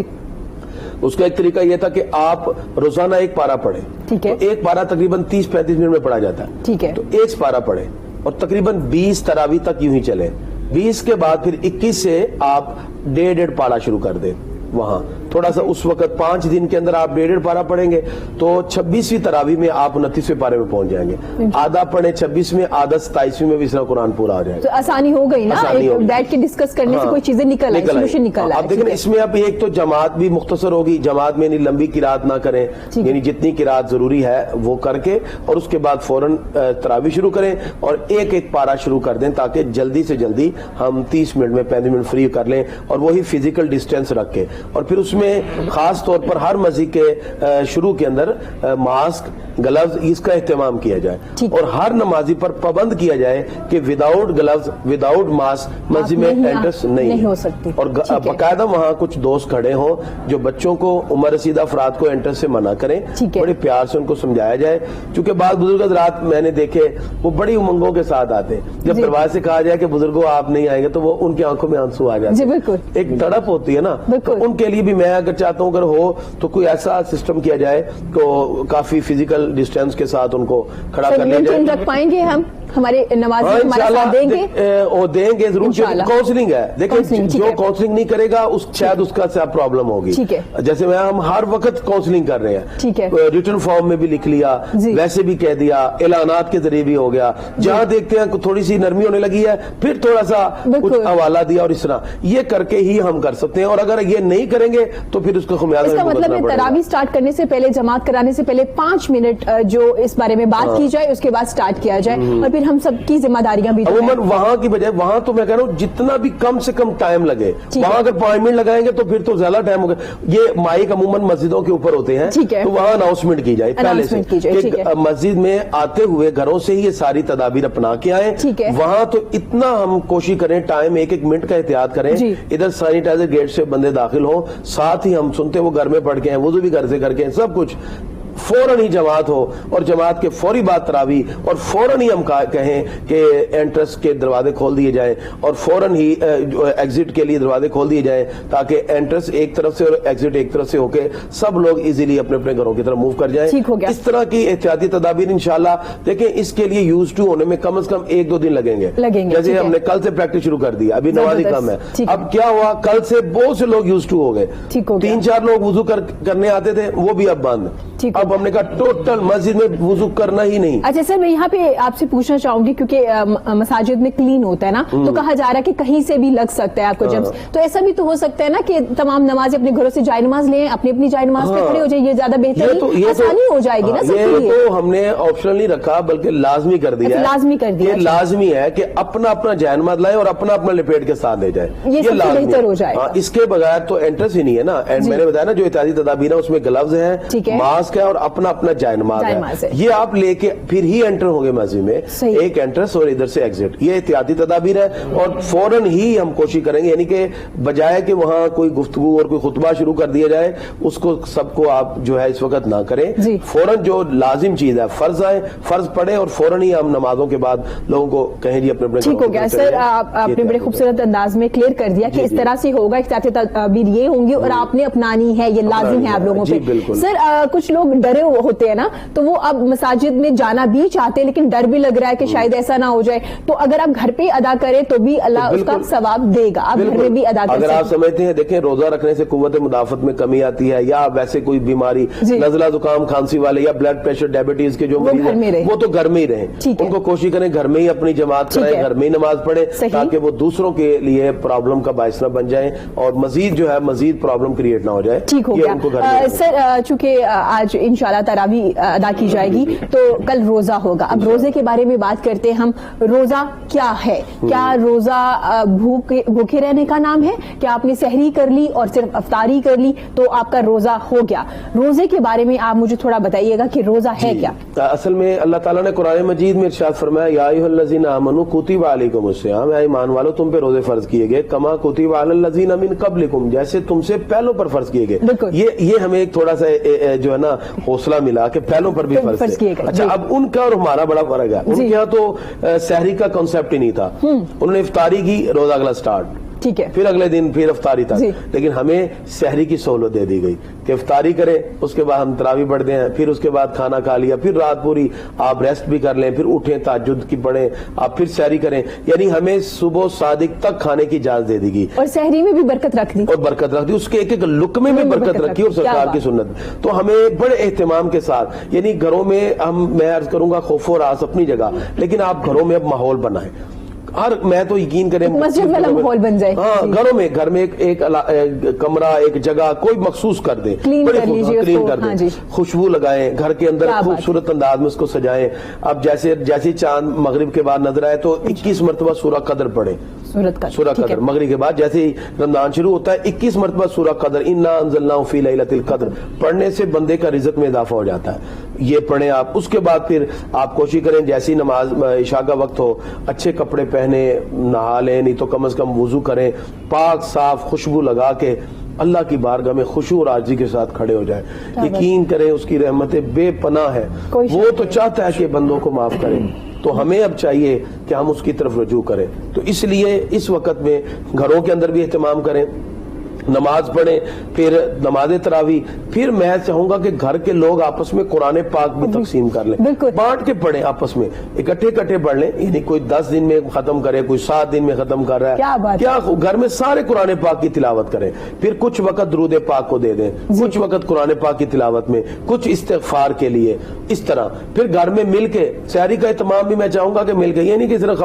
اس کا ایک طریقہ یہ تھا کہ آپ روزانہ ایک پارہ پڑھیں. تو ایک پارہ تقریباً 30-35 منٹ میں پڑھا جاتا ہے, تو ایک پارہ پڑھیں اور تقریباً 20 تراویح تک یوں ہی چلیں. 20 کے بعد پھر 21 سے آپ 1.5 پارہ شروع کر دیں. وہاں تھوڑا سا اس وقت 5 دن کے اندر آپ 1.5 پارہ پڑھیں گے تو 26ویں تراویح میں آپ 29ویں پارے میں پہنچ جائیں گے. آدھا پڑھیں 26 میں, آدھا 27 میں بھی اس طرح قرآن پورا ہو جائے گا. تو آسانی ہو گئی نا, بیٹھ کے ڈسکس کرنے سے کوئی چیزیں نکل آئی, سولوشن نکل آئی. اب دیکھیں اس میں اب ایک تو جماعت بھی مختصر ہوگی, جماعت میں یعنی لمبی قرات نہ کریں, یعنی جتنی قرات ضروری ہے وہ کر کے, اور اس کے بعد فوراً تراویح شروع کریں اور ایک پارہ شروع کر دیں تاکہ جلدی سے جلدی ہم 30 منٹ میں 35 منٹ فری کر لیں, اور وہی فزیکل ڈسٹینس رکھ کے. اور پھر اس میں خاص طور پر ہر مسجد کے شروع کے اندر ماسک, گلوز اس کا اہتمام کیا جائے, اور ہر نمازی پر پابند کیا جائے کہ وداؤٹ گلوز وداؤٹ ماسک مسجد میں انٹرس نہیں ہو سکتی. اور باقاعدہ وہاں کچھ دوست کھڑے ہوں جو بچوں کو, عمر رسیدہ افراد کو انٹرس سے منع کریں, بڑے پیار سے ان کو سمجھایا جائے. چونکہ بعض بزرگ حضرات میں نے دیکھے وہ بڑی امنگوں کے ساتھ آتے ہیں, جب دروازے سے کہا جائے کہ بزرگوں آپ نہیں آئیں گے تو وہ ان کی آنکھوں میں آنسو آ جاتے ہیں, ایک تڑپ ہوتی ہے نا. تو ان کے لیے بھی میں اگر چاہتا ہوں اگر ہو تو کوئی ایسا سسٹم کیا جائے تو کافی فزیکل ڈسٹینس کے ساتھ ان کو کھڑا کر لیا جائے. رکھ پائیں گے ہم, ہمارے نماز ہمارا ساتھ دیں گے, وہ دیں گے ضرور. کاؤنسلنگ ہے, دیکھیں جو کاؤنسلنگ نہیں کرے گا شاید اس کا پرابلم ہوگی. جیسے ہم ہر وقت کاؤنسلنگ کر رہے ہیں, ریٹن فارم میں بھی لکھ لیا, ویسے بھی کہہ دیا, اعلانات کے ذریعے بھی ہو گیا, جہاں دیکھتے ہیں تھوڑی سی نرمی ہونے لگی ہے پھر تھوڑا سا کچھ حوالہ دیا, اور اس طرح یہ کر کے ہی ہم کر سکتے ہیں. اور اگر یہ نہیں کریں گے تو پھر اس کا خمیازہ اس کا مطلب ہے تراویح سٹارٹ کرنے سے پہلے, جماعت کرانے سے پہلے 5 منٹ جو اس بارے میں بات کی جائے, اس کے بعد سٹارٹ کیا جائے, اور پھر ہم سب کی ذمہ داریاں بھی عموماً وہاں کی بجائے, وہاں تو میں کہہ رہا ہوں جتنا بھی کم سے کم ٹائم لگے, وہاں اگر 5 منٹ لگائیں گے تو پھر تو زیادہ ٹائم ہوگا. یہ مائک عموماً مسجدوں کے اوپر ہوتے ہیں, تو وہاں اناؤنسمنٹ کی جائے پہلے سے کہ مسجد میں آتے ہوئے گھروں سے ہی یہ ساری تدابیر اپنا کے آئیں. وہاں تو اتنا ہم کوشش کریں, ٹائم 1 منٹ کا احتیاط کریں, ادھر سینیٹائزر گیٹ سے بندے داخل ہوں, ساتھ ہی ہم سنتے وہ گھر میں پڑھ کے ہیں, وضو بھی گھر سے کر کے ہیں, سب کچھ فوراً ہی جماعت ہو, اور جماعت کے فوری بعد تراویح, اور فوراً ہی ہم کہیں کہ انٹرس کے دروازے کھول دیے جائیں, اور فوراً ہی ایگزٹ کے لیے دروازے کھول دیے جائیں تاکہ انٹرس ایک طرف سے اور ایگزٹ ایک طرف سے ہو کے سب لوگ ایزیلی اپنے اپنے گھروں کی طرف موو کر جائیں. اس طرح کی احتیاطی تدابیر انشاءاللہ دیکھیں اس کے لیے یوز ٹو ہونے میں کم از کم 1-2 دن لگیں گے. جیسے ہم نے کل سے پریکٹس شروع کر دی, ابھی نمازی کم ہے, اب کیا ہوا کل سے بہت سے لوگ یوز ٹو ہو گئے, 3-4 لوگ وضو کرنے آتے تھے وہ بھی اب بند. اب ہم نے کہا ٹوٹل مسجد میں وضو کرنا ہی نہیں. اچھا سر, میں یہاں پہ آپ سے پوچھنا چاہوں گی کیونکہ مساجد میں کلین ہوتا ہے نا, تو کہا جا رہا ہے کہ کہیں سے بھی لگ سکتا ہے آپ کو جرمز, تو ایسا بھی تو ہو سکتا ہے نا کہ تمام نمازی اپنے گھروں سے جائے نماز لیں, اپنی جائے نماز پہ کھڑے ہو جائیں, یہ زیادہ بہتر ہے, آسانی ہو جائے گی نا سب کے لیے. تو ہم نے آپشنل نہیں رکھا بلکہ لازمی کر دیا ہے. لازمی کر دیا, یہ لازمی ہے کہ اپنا جائے نماز لائیں اور اپنا لپیٹ کے ساتھ لے جائیں, یہ سب سے بہتر ہو جائے. اس کے بغیر تو انٹرس ہی نہیں ہے نا. میں نے بتایا نا جو احتیاطی تدابیر ہیں اس میں گلوز ہیں, ماسک ہے, اور اپنا جائے نماز ہے, یہ آپ لے کے پھر ہی انٹر ہوں گے مسجد میں, ایک انٹرس اور ادھر سے ایگزٹ. یہ احتیاطی تدابیر ہے, اور فوراً ہی ہم کوشش کریں گے, یعنی کہ بجائے کہ وہاں کوئی گفتگو اور کوئی خطبہ شروع کر دیا جائے, اس کو سب کو آپ جو ہے اس وقت نہ کریں. فوراً جو لازم چیز ہے فرض آئے, فرض پڑھیں, اور فوراً ہی ہم نمازوں کے بعد لوگوں کو کہیں جی اپنے. ٹھیک ہو گیا سر, آپ نے بڑے خوبصورت انداز میں کلیئر کر دیا کہ اس طرح سے ہوگا, احتیاطی تدابیر یہ ہوں گی اور آپ نے اپنانی ہے, یہ لازم ہے آپ لوگوں پہ. سر کچھ لوگ ڈرے ہوتے ہیں نا, تو وہ اب مساجد میں جانا بھی چاہتے ہیں لیکن ڈر بھی لگ رہا ہے کہ شاید ایسا نہ ہو جائے, تو اگر آپ گھر پہ ادا کریں تو بھی اللہ اس کا ثواب دے گا, آپ گھر میں بھی ادا کر سکتے اگر آپ سمجھتے ہیں, دیکھیں روزہ رکھنے سے قوت مدافعت میں کمی آتی ہے, یا ویسے کوئی بیماری نزلہ زکام کھانسی والے یا بلڈ پریشر ڈائبٹیز کے جو مریض ہیں وہ تو گھر میں ہی رہیں, ان کو کوشش کریں گھر میں ہی اپنی جماعت کریں, گھر میں ہی نماز پڑھیں تاکہ وہ دوسروں کے لیے پرابلم کا باعث نہ بن جائیں اور مزید جو ہے مزید پرابلم کریٹ نہ ہو جائے. ٹھیک ہو گیا سر, چونکہ آج انشاءاللہ تراویح ادا کی جائے گی تو کل روزہ ہوگا. اب روزے کے بارے میں بات کرتے ہیں ہم, روزہ کیا ہے؟ کیا روزہ بھوکے رہنے کا نام ہے؟ کیا آپ نے سحری کر لی اور صرف افطاری کر لی تو آپ کا روزہ ہو گیا؟ روزے کے بارے میں آپ مجھے تھوڑا بتائیے گا کہ روزہ ہے کیا؟ اصل میں اللہ تعالیٰ نے قرآن مجید میں ارشاد فرمایا, یا ایھا الذین آمنوا کتب علیکم الصیام, اے ایمان والو تم پہ روزے فرض کیے گئے, کما کتب علی الذین من قبلکم, جیسے تم سے پہلوں پر فرض کیے گئے. یہ ہمیں ایک تھوڑا سا جو ہے نا حوصلہ ملا کہ پہلوں پر بھی فرض کیے. اچھا, اب ان کا اور ہمارا بڑا فرق ہے. ان کے یہاں تو سحری کا کنسپٹ ہی نہیں تھا, انہوں نے افطاری کی, روزہ اگلا سٹارٹ, ٹھیک ہے, پھر اگلے دن پھر افطاری تک. لیکن ہمیں سحری کی سہولت دے دی گئی کہ افطاری کریں, اس کے بعد ہم تراویح پڑھتے ہیں, پھر اس کے بعد کھانا کھا لیا, پھر رات پوری آپ ریسٹ بھی کر لیں, پھر اٹھیں تہجد کی پڑھیں, آپ پھر سحری کریں. یعنی ہمیں صبح صادق تک کھانے کی اجازت دے دی گئی, اور سحری میں بھی برکت رکھ دی, اور برکت رکھ دی, اس کے ایک ایک لقمے میں برکت رکھی, اور سرکار کی سنت. تو ہمیں بڑے اہتمام کے ساتھ, یعنی گھروں میں میں عرض کروں گا خوف و راس اپنی جگہ, لیکن آپ گھروں میں اب ماحول بنائیں. میں تو یقین کریں مسجد والا ماحول بن جائے, ہاں گھر میں ایک کمرہ, ایک جگہ کوئی مخصوص کر دیں, کلین کر دیں, خوشبو لگائیں, گھر کے اندر خوبصورت انداز میں اس کو سجائیں. اب جیسے چاند مغرب کے بعد نظر آئے تو 21 مرتبہ سورہ قدر پڑھیں, سورہ قدر مغرب کے بعد جیسے ہی رمضان شروع ہوتا ہے 21 مرتبہ سورہ قدر, انا انزلناہ فی لیلۃ القدر پڑھنے سے بندے کا رزق میں اضافہ ہو جاتا ہے. یہ پڑھیں آپ. اس کے بعد پھر آپ کوشش کریں جیسی نماز عشاء کا وقت ہو اچھے کپڑے پہنے, نہا لیں, نہیں تو کم از کم وضو کریں, پاک صاف خوشبو لگا کے اللہ کی بارگاہ میں خشوع اور عاجزی کے ساتھ کھڑے ہو جائیں. یقین کریں اس کی رحمتیں بے پناہ ہے, وہ تو چاہتا ہے کہ بندوں کو معاف کرے, تو ہمیں اب چاہیے کہ ہم اس کی طرف رجوع کریں. تو اس لیے اس وقت میں گھروں کے اندر بھی اہتمام کریں, نماز پڑھیں, پھر نماز تراویح, پھر میں چاہوں گا کہ گھر کے لوگ آپس میں قرآن پاک بھی تقسیم کر لیں, بانٹ کے پڑھیں آپس میں, اکٹھے پڑھ لیں. یعنی کوئی 10 دن میں ختم کرے, کوئی 7 دن میں ختم کر رہا ہے, کیا گھر میں سارے قرآن پاک کی تلاوت کریں, پھر کچھ وقت درود پاک کو دے دیں, کچھ وقت قرآن پاک کی تلاوت میں, کچھ استغفار کے لیے, اس طرح. پھر گھر میں مل کے سحری کا اہتمام بھی میں چاہوں گا کہ مل کے, یہ نہیں کہ صرف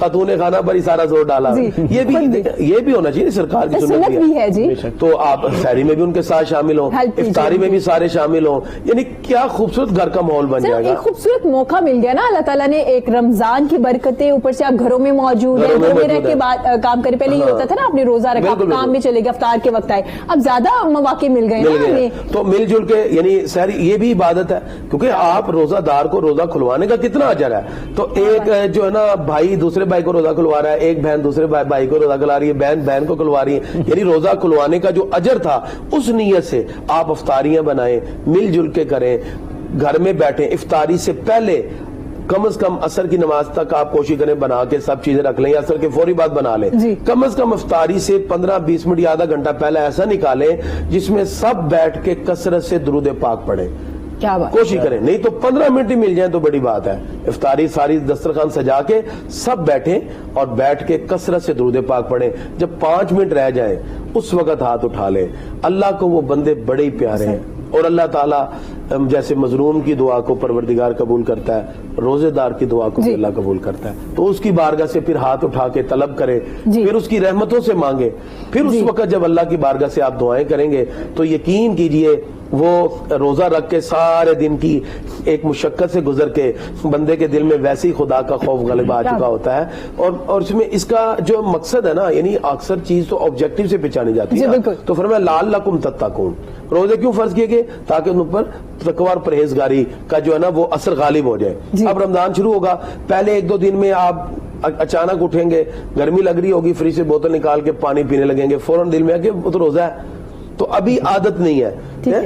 خاتون خانہ پر ہی سارا زور ڈالا, یہ بھی ہونا چاہیے, سرکار کی سنت بھی ہے جی. تو آپ سحری میں بھی ان کے ساتھ شامل ہوں, افطاری میں بھی سارے شامل ہوں. یعنی کیا خوبصورت گھر کا ماحول بن جائے گا. ایک خوبصورت موقع مل گیا نا, اللہ تعالیٰ نے ایک رمضان کی برکتیں, اوپر سے آپ گھروں میں موجود ہیں, گھر میں رہ کے کام کریں. پہلے یہ ہوتا تھا نا آپ نے روزہ رکھا, کام میں چلے گئے, افطار کے وقت آئے, اب زیادہ مواقع مل گئے نا. تو مل جل کے, یعنی سحری یہ بھی عبادت ہے, کیونکہ آپ روزہ دار کو روزہ کھلوانے کا کتنا اجر ہے. تو ایک جو ہے نا بھائی دوسرے بھائی کو روزہ کھلوا رہا ہے, ایک بہن دوسرے بھائی کو روزہ کھلا رہی ہے, بہن کو کھلوا رہی ہے, یعنی روزہ کھلوانے کا جو اجر تھا اس نیت سے آپ افطاریاں بنائیں, مل جل کے کریں, گھر میں بیٹھیں. افطاری سے پہلے کم از کم عصر کی نماز تک آپ کوشش کریں بنا کے سب چیزیں رکھ لیں, عصر کے فوری بعد بنا لیں. کم از کم افطاری سے 15-20 منٹ یا آدھا گھنٹہ پہلے ایسا نکالیں جس میں سب بیٹھ کے کثرت سے درود پاک پڑھیں, کوشش کریں. نہیں تو 15 منٹ ہی مل جائیں تو بڑی بات ہے. افطاری ساری دسترخوان سجا کے سب بیٹھیں اور بیٹھ کے کثرت سے درود پاک پڑھیں. جب 5 منٹ رہ جائیں اس وقت ہاتھ اٹھا لیں. اللہ کو وہ بندے بڑے ہی پیارے ہیں, اور اللہ تعالیٰ جیسے مظلوم کی دعا کو پروردگار قبول کرتا ہے, روزے دار کی دعا کو بھی اللہ قبول کرتا ہے. تو اس کی بارگاہ سے پھر ہاتھ اٹھا کے طلب کریں, پھر اس کی رحمتوں سے مانگیں. پھر اس وقت جب اللہ کی بارگاہ سے آپ دعائیں کریں گے تو یقین کیجئے وہ روزہ رکھ کے سارے دن کی ایک مشقت سے گزر کے بندے کے دل میں ویسے ہی خدا کا خوف غالب آ چکا ہوتا ہے. اور اس میں اس کا جو مقصد ہے نا, یعنی اکثر چیز تو آبجیکٹیو سے پہچانی جاتی ہے. تو فرمایا لعلکم تتقون, روزے کیوں فرض کیے گئے؟ تاکہ ان پر تقوی اور پرہیزگاری کا جو ہے نا وہ اثر غالب ہو جائے. اب رمضان شروع ہوگا, پہلے 1-2 دن میں آپ اچانک اٹھیں گے, گرمی لگ رہی ہوگی, فریج سے بوتل نکال کے پانی پینے لگیں گے, فوراً دل میں ہے کہ وہ تو روزہ ہے, تو ابھی عادت نہیں ہے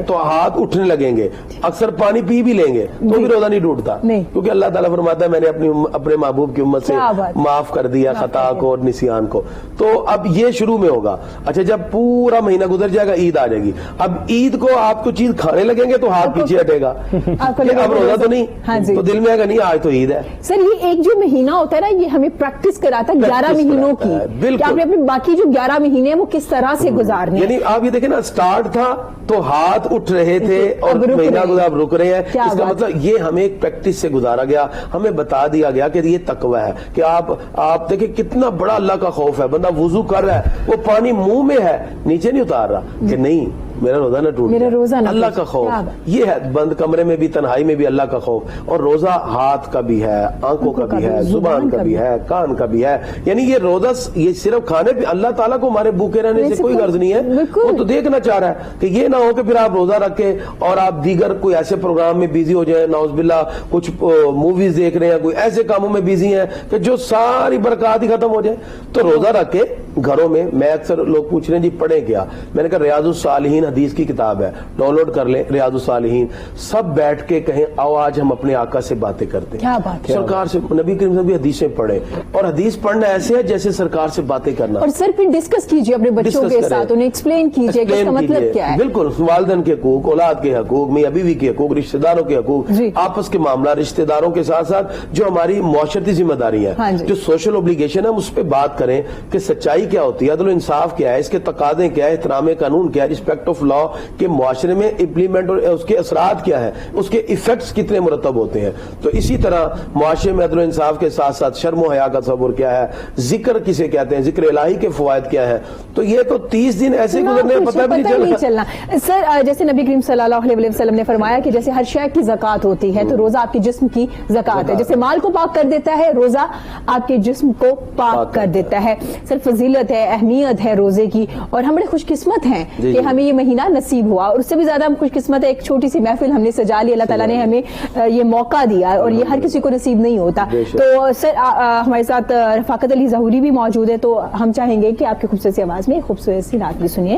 تو ہاتھ اٹھنے لگیں گے, اکثر پانی پی بھی لیں گے تو بھی روزہ نہیں ٹوٹتا, کیونکہ اللہ تعالیٰ فرماتا ہے میں نے اپنے محبوب کی امت سے معاف کر دیا خطا کو اور نسیان کو. تو اب یہ شروع میں ہوگا. اچھا جب پورا مہینہ گزر جائے گا عید آ جائے گی, اب عید کو آپ کو چیز کھانے لگیں گے تو ہاتھ پیچھے ہٹے گا, اب روزہ تو نہیں, تو دل میں آئے گا نہیں آج تو عید ہے. سر یہ ایک جو مہینہ ہوتا ہے نا, یہ ہمیں پریکٹس کراتا ہے 11 مہینوں کی, کہ آپ نے اپنے باقی جو 11 مہینے ہیں وہ کس طرح سے گزارنے. یعنی آپ یہ دیکھیں نا, سٹارٹ تھا تو ہاتھ اٹھ رہے تھے اور مہینہ گزار رک رہے ہیں, اس کا مطلب یہ ہمیں ایک پریکٹس سے گزارا گیا, ہمیں بتا دیا گیا کہ یہ تقوی ہے کہ آپ دیکھیں کتنا بڑا اللہ کا خوف ہے. بندہ وضو کر رہا ہے, وہ پانی منہ میں ہے, نیچے نہیں اتار رہا کہ نہیں میرا روزہ نہ ٹوٹ جائے. اللہ کا خوف یہ ہے, بند کمرے میں بھی تنہائی میں بھی اللہ کا خوف. اور روزہ ہاتھ کا بھی ہے, آنکھوں کا بھی ہے, زبان کا بھی ہے, کان کا بھی ہے. یعنی یہ روزہ یہ صرف کھانے پہ, اللہ تعالیٰ کو ہمارے بھوکے رہنے سے کوئی غرض نہیں ہے, وہ تو دیکھنا چاہ رہا ہے کہ یہ نہ ہو کہ پھر آپ روزہ رکھ کے اور آپ دیگر کوئی ایسے پروگرام میں بیزی ہو جائیں, نعوذ باللہ کچھ موویز دیکھ رہے ہیں, کوئی ایسے کاموں میں بیزی ہیں کہ جو ساری برکات ہی ختم ہو جائے. تو روزہ رکھ کے گھروں میں اکثر لوگ پوچھ رہے ہیں جی پڑھیں کیا, میں نے کہا ریاض الصالحین حدیث کی کتاب ہے, ڈاؤن لوڈ کر لیں ریاض الصالحین, سب بیٹھ کے کہیں آؤ آج ہم اپنے آقا سے باتیں کرتے ہیں, سرکار سے, نبی کریم صلی اللہ علیہ وسلم حدیثیں پڑھیں, اور حدیث پڑھنا ایسے ہے جیسے سرکار سے باتیں کرنا. اور سر پھر ڈسکس کیجئے اپنے بچوں کے ساتھ, انہیں ایکسپلین کیجئے کہ اس کا مطلب کیا ہے. بالکل, والدین کے حقوق, اولاد کے حقوق, میاں بیوی کے حقوق, رشتہ داروں کے حقوق, آپس کے معاملہ, رشتہ داروں کے ساتھ ساتھ جو ہماری معاشرتی ذمہ داری ہے, جو سوشل اوبلیگیشن ہے, ہم اس پہ بات کریں کہ سچائی کیا ہوتی ہے, عدل و انصاف کیا ہے, اس کے تقاضے کیا ہے, احترام قانون کیا ہے, رسپیکٹ آف لا کے معاشرے میں امپلیمنٹ اور اس کے اثرات کیا ہے, اس کے ایفیکٹس کتنے مرتب ہوتے ہیں. تو اسی طرح معاشرے میں عدل و انصاف کے ساتھ ساتھ شرم و حیا کا تصور کیا ہے, ذکر کسے کہتے ہیں, ذکر الہی کے فوائد کیا ہے. تو یہ تو 30 دن ایسے گزرنے پتہ بھی نہیں چلنا. سر جیسے نبی کریم صلی اللہ علیہ وسلم نے فرمایا کہ جیسے ہر شے کی زکوٰۃ ہوتی ہے تو روزہ آپ کے جسم کی زکوٰۃ ہے, جیسے مال کو پاک کر دیتا ہے روزہ آپ کے جسم کو پاک کر دیتا ہے. سر فضیلت ہے, اہمیت ہے روزے کی, اور ہم بڑے خوش قسمت ہیں کہ ہمیں یہ مہینہ نصیب ہوا, اور اس سے بھی زیادہ ہم خوش قسمت ہے ایک چھوٹی سی محفل ہم نے سجا لی, اللہ تعالیٰ نے ہمیں یہ موقع دیا, اور یہ ہر کسی کو نصیب نہیں ہوتا. تو سر ہمارے ساتھ رفاقت علی ظہوری بھی موجود ہے, تو ہم چاہیں گے کہ آپ کی خوبصورت سی آواز میں خوبصورت سی نعت بھی سنیے.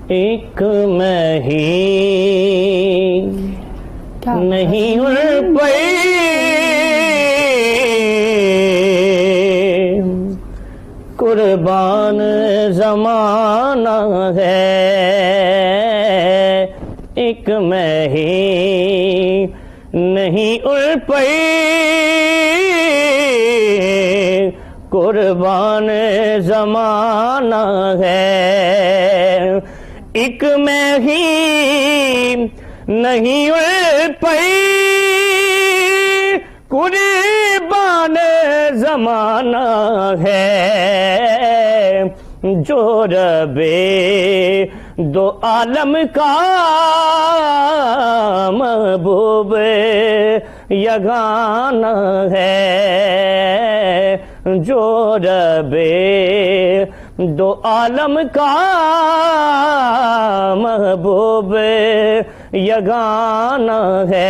ایک مہی نہیں اڑ پئی قربان زمانہ ہے, ایک مہی نہیں اڑ پئی قربان زمانہ ہے, ایک مہی نہیں اڑ پئی قربان زمانہ ہے, جو رب دو عالم کا محبوب یگانہ ہے, جو رب دو عالم کا محبوب یگانہ ہے.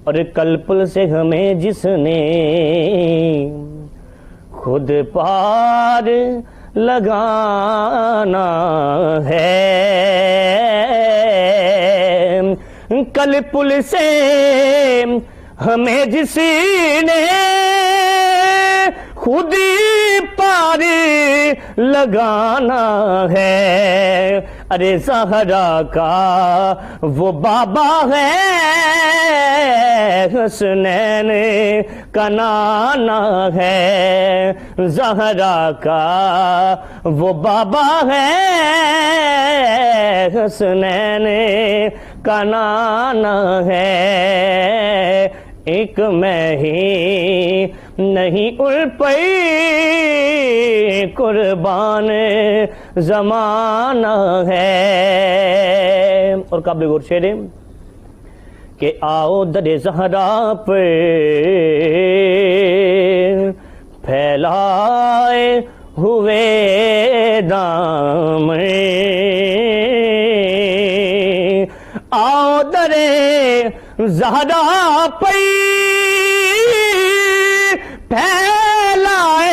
اور کلپل سے ہمیں جس نے خود پار لگانا ہے, کل پل سے ہمیں جس نے خود پار لگانا ہے, ارے زہرا کا وہ بابا ہے, حسنین کا نانا ہے, زہرا کا وہ بابا ہے, حسنین کا نانا ہے, ایک مہی نہیں اڑ پئی قربان زمانہ ہے. اور قابل غور شعر ہے کہ آؤ در زہرا پہ پھیلائے ہوئے دام, آؤ در زہرا پہ پھیلائے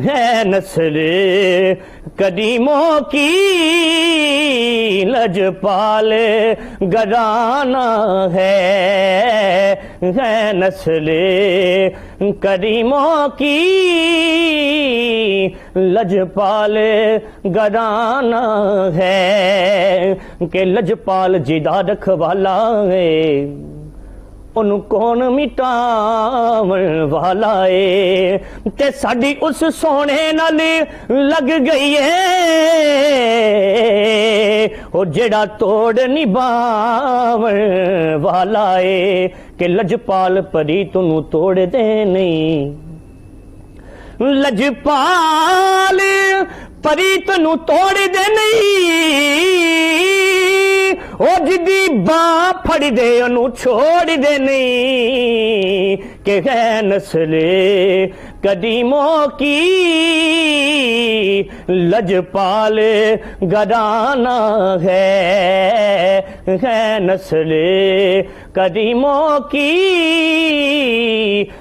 ہے نسل قدیموں کی لجپال گرانہ ہے نسل قدیموں کی لجپال گرانہ ہے کہ لجپال جدا رکھوالا ہے ان کون مٹاون والا ہے تے ساڈی اس سونے نال لگ گئی ہے او جڑا توڑ نبھاون والا ہے کہ لجپال پری تنوں توڑ دے نہیں لجپال پری تنوں توڑ دے نہیں او جدی باں پھڑ دے انہوں چھوڑ دے نہیں کہ ہے نسل قدیموں کی لجپال گرانہ ہے نسل قدیموں کی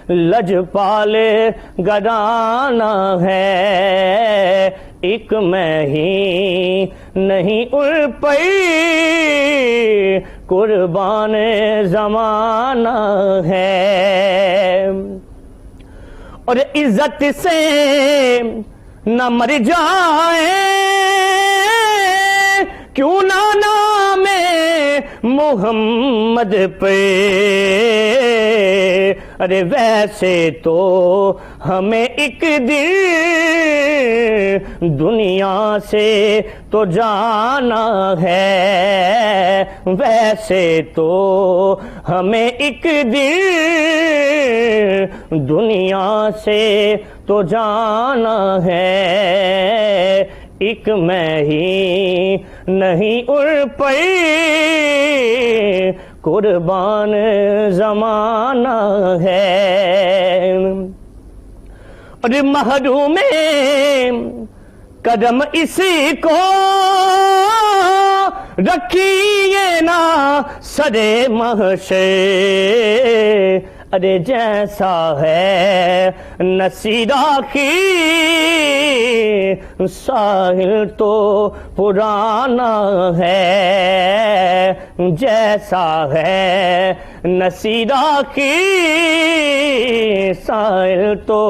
لجپال گرانہ ہے ایک میں ہی نہیں اڑ پئی قربان زمانہ ہے اور عزت سے نہ مر جائے کیوں نہ نام محمد پہ ارے ویسے تو ہمیں ایک دن دنیا سے تو جانا ہے ویسے تو ہمیں ایک دن دنیا سے تو جانا ہے ایک میں ہی نہیں اڑ پئی قربان زمانہ ہے اور محروم قدم اسی کو رکھیے نا سرے محشر ارے جیسا ہے نصیرہ کی ساحل تو پرانا ہے جیسا ہے نصیرہ کی ساحل تو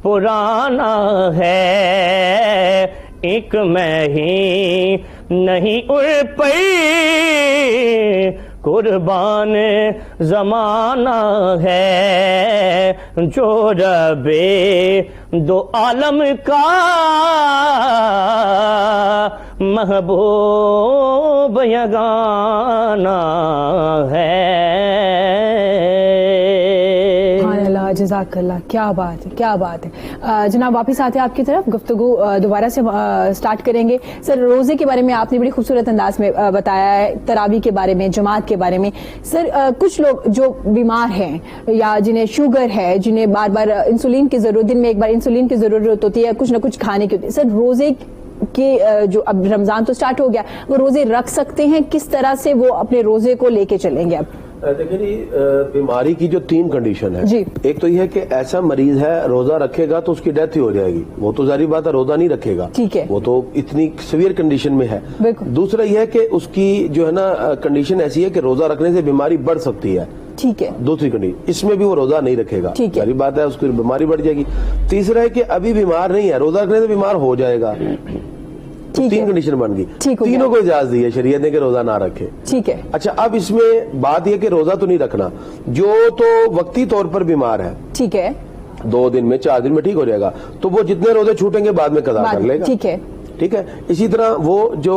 پرانا ہے ایک میں ہی نہیں اڑ پئی قربان زمانہ ہے جو رب دو عالم کا محبوب یگانہ ہے جزاک اللہ کیا بات ہے کیا بات ہے جناب واپس آتے ہیں آپ کی طرف گفتگو دوبارہ سے سٹارٹ کریں گے سر روزے کے بارے میں آپ نے بڑی خوبصورت انداز میں بتایا ہے تراویح کے بارے میں جماعت کے بارے میں سر کچھ لوگ جو بیمار ہیں یا جنہیں شوگر ہے جنہیں بار بار انسولین کی ضرورت دن میں ایک بار انسولین کی ضرورت ہوتی ہے کچھ نہ کچھ کھانے کی ہوتی ہے سر روزے کہ جو اب رمضان تو سٹارٹ ہو گیا وہ روزے رکھ سکتے ہیں کس طرح سے وہ اپنے روزے کو لے کے چلیں گے اب دیکھیں جی بیماری کی جو 3 کنڈیشن ہے جی ایک تو یہ ہے کہ ایسا مریض ہے روزہ رکھے گا تو اس کی ڈیتھ ہی ہو جائے گی وہ تو ظاہری بات ہے روزہ نہیں رکھے گا ٹھیک ہے وہ تو اتنی سیویئر کنڈیشن میں ہے دوسرا یہ ہے کہ اس کی جو ہے نا کنڈیشن ایسی ہے کہ روزہ رکھنے سے بیماری بڑھ سکتی ہے ٹھیک ہے دوسری کنڈیشن اس میں بھی وہ روزہ نہیں رکھے گا ظاہری بات ہے اس کی بیماری بڑھ جائے گی تیسرا ہے کہ ابھی بیمار نہیں ہے روزہ رکھنے سے بیمار ہو جائے گا 3 کنڈیشن بن گئی تینوں کو اجازت دی ہے شریعت نے کہ روزہ نہ رکھے ٹھیک ہے اچھا اب اس میں بات یہ کہ روزہ تو نہیں رکھنا جو تو وقتی طور پر بیمار ہے ٹھیک ہے 2 دن میں 4 دن میں ٹھیک ہو جائے گا تو وہ جتنے روزے چھوٹیں گے بعد میں قضا کر لے گا ٹھیک ہے اسی طرح وہ جو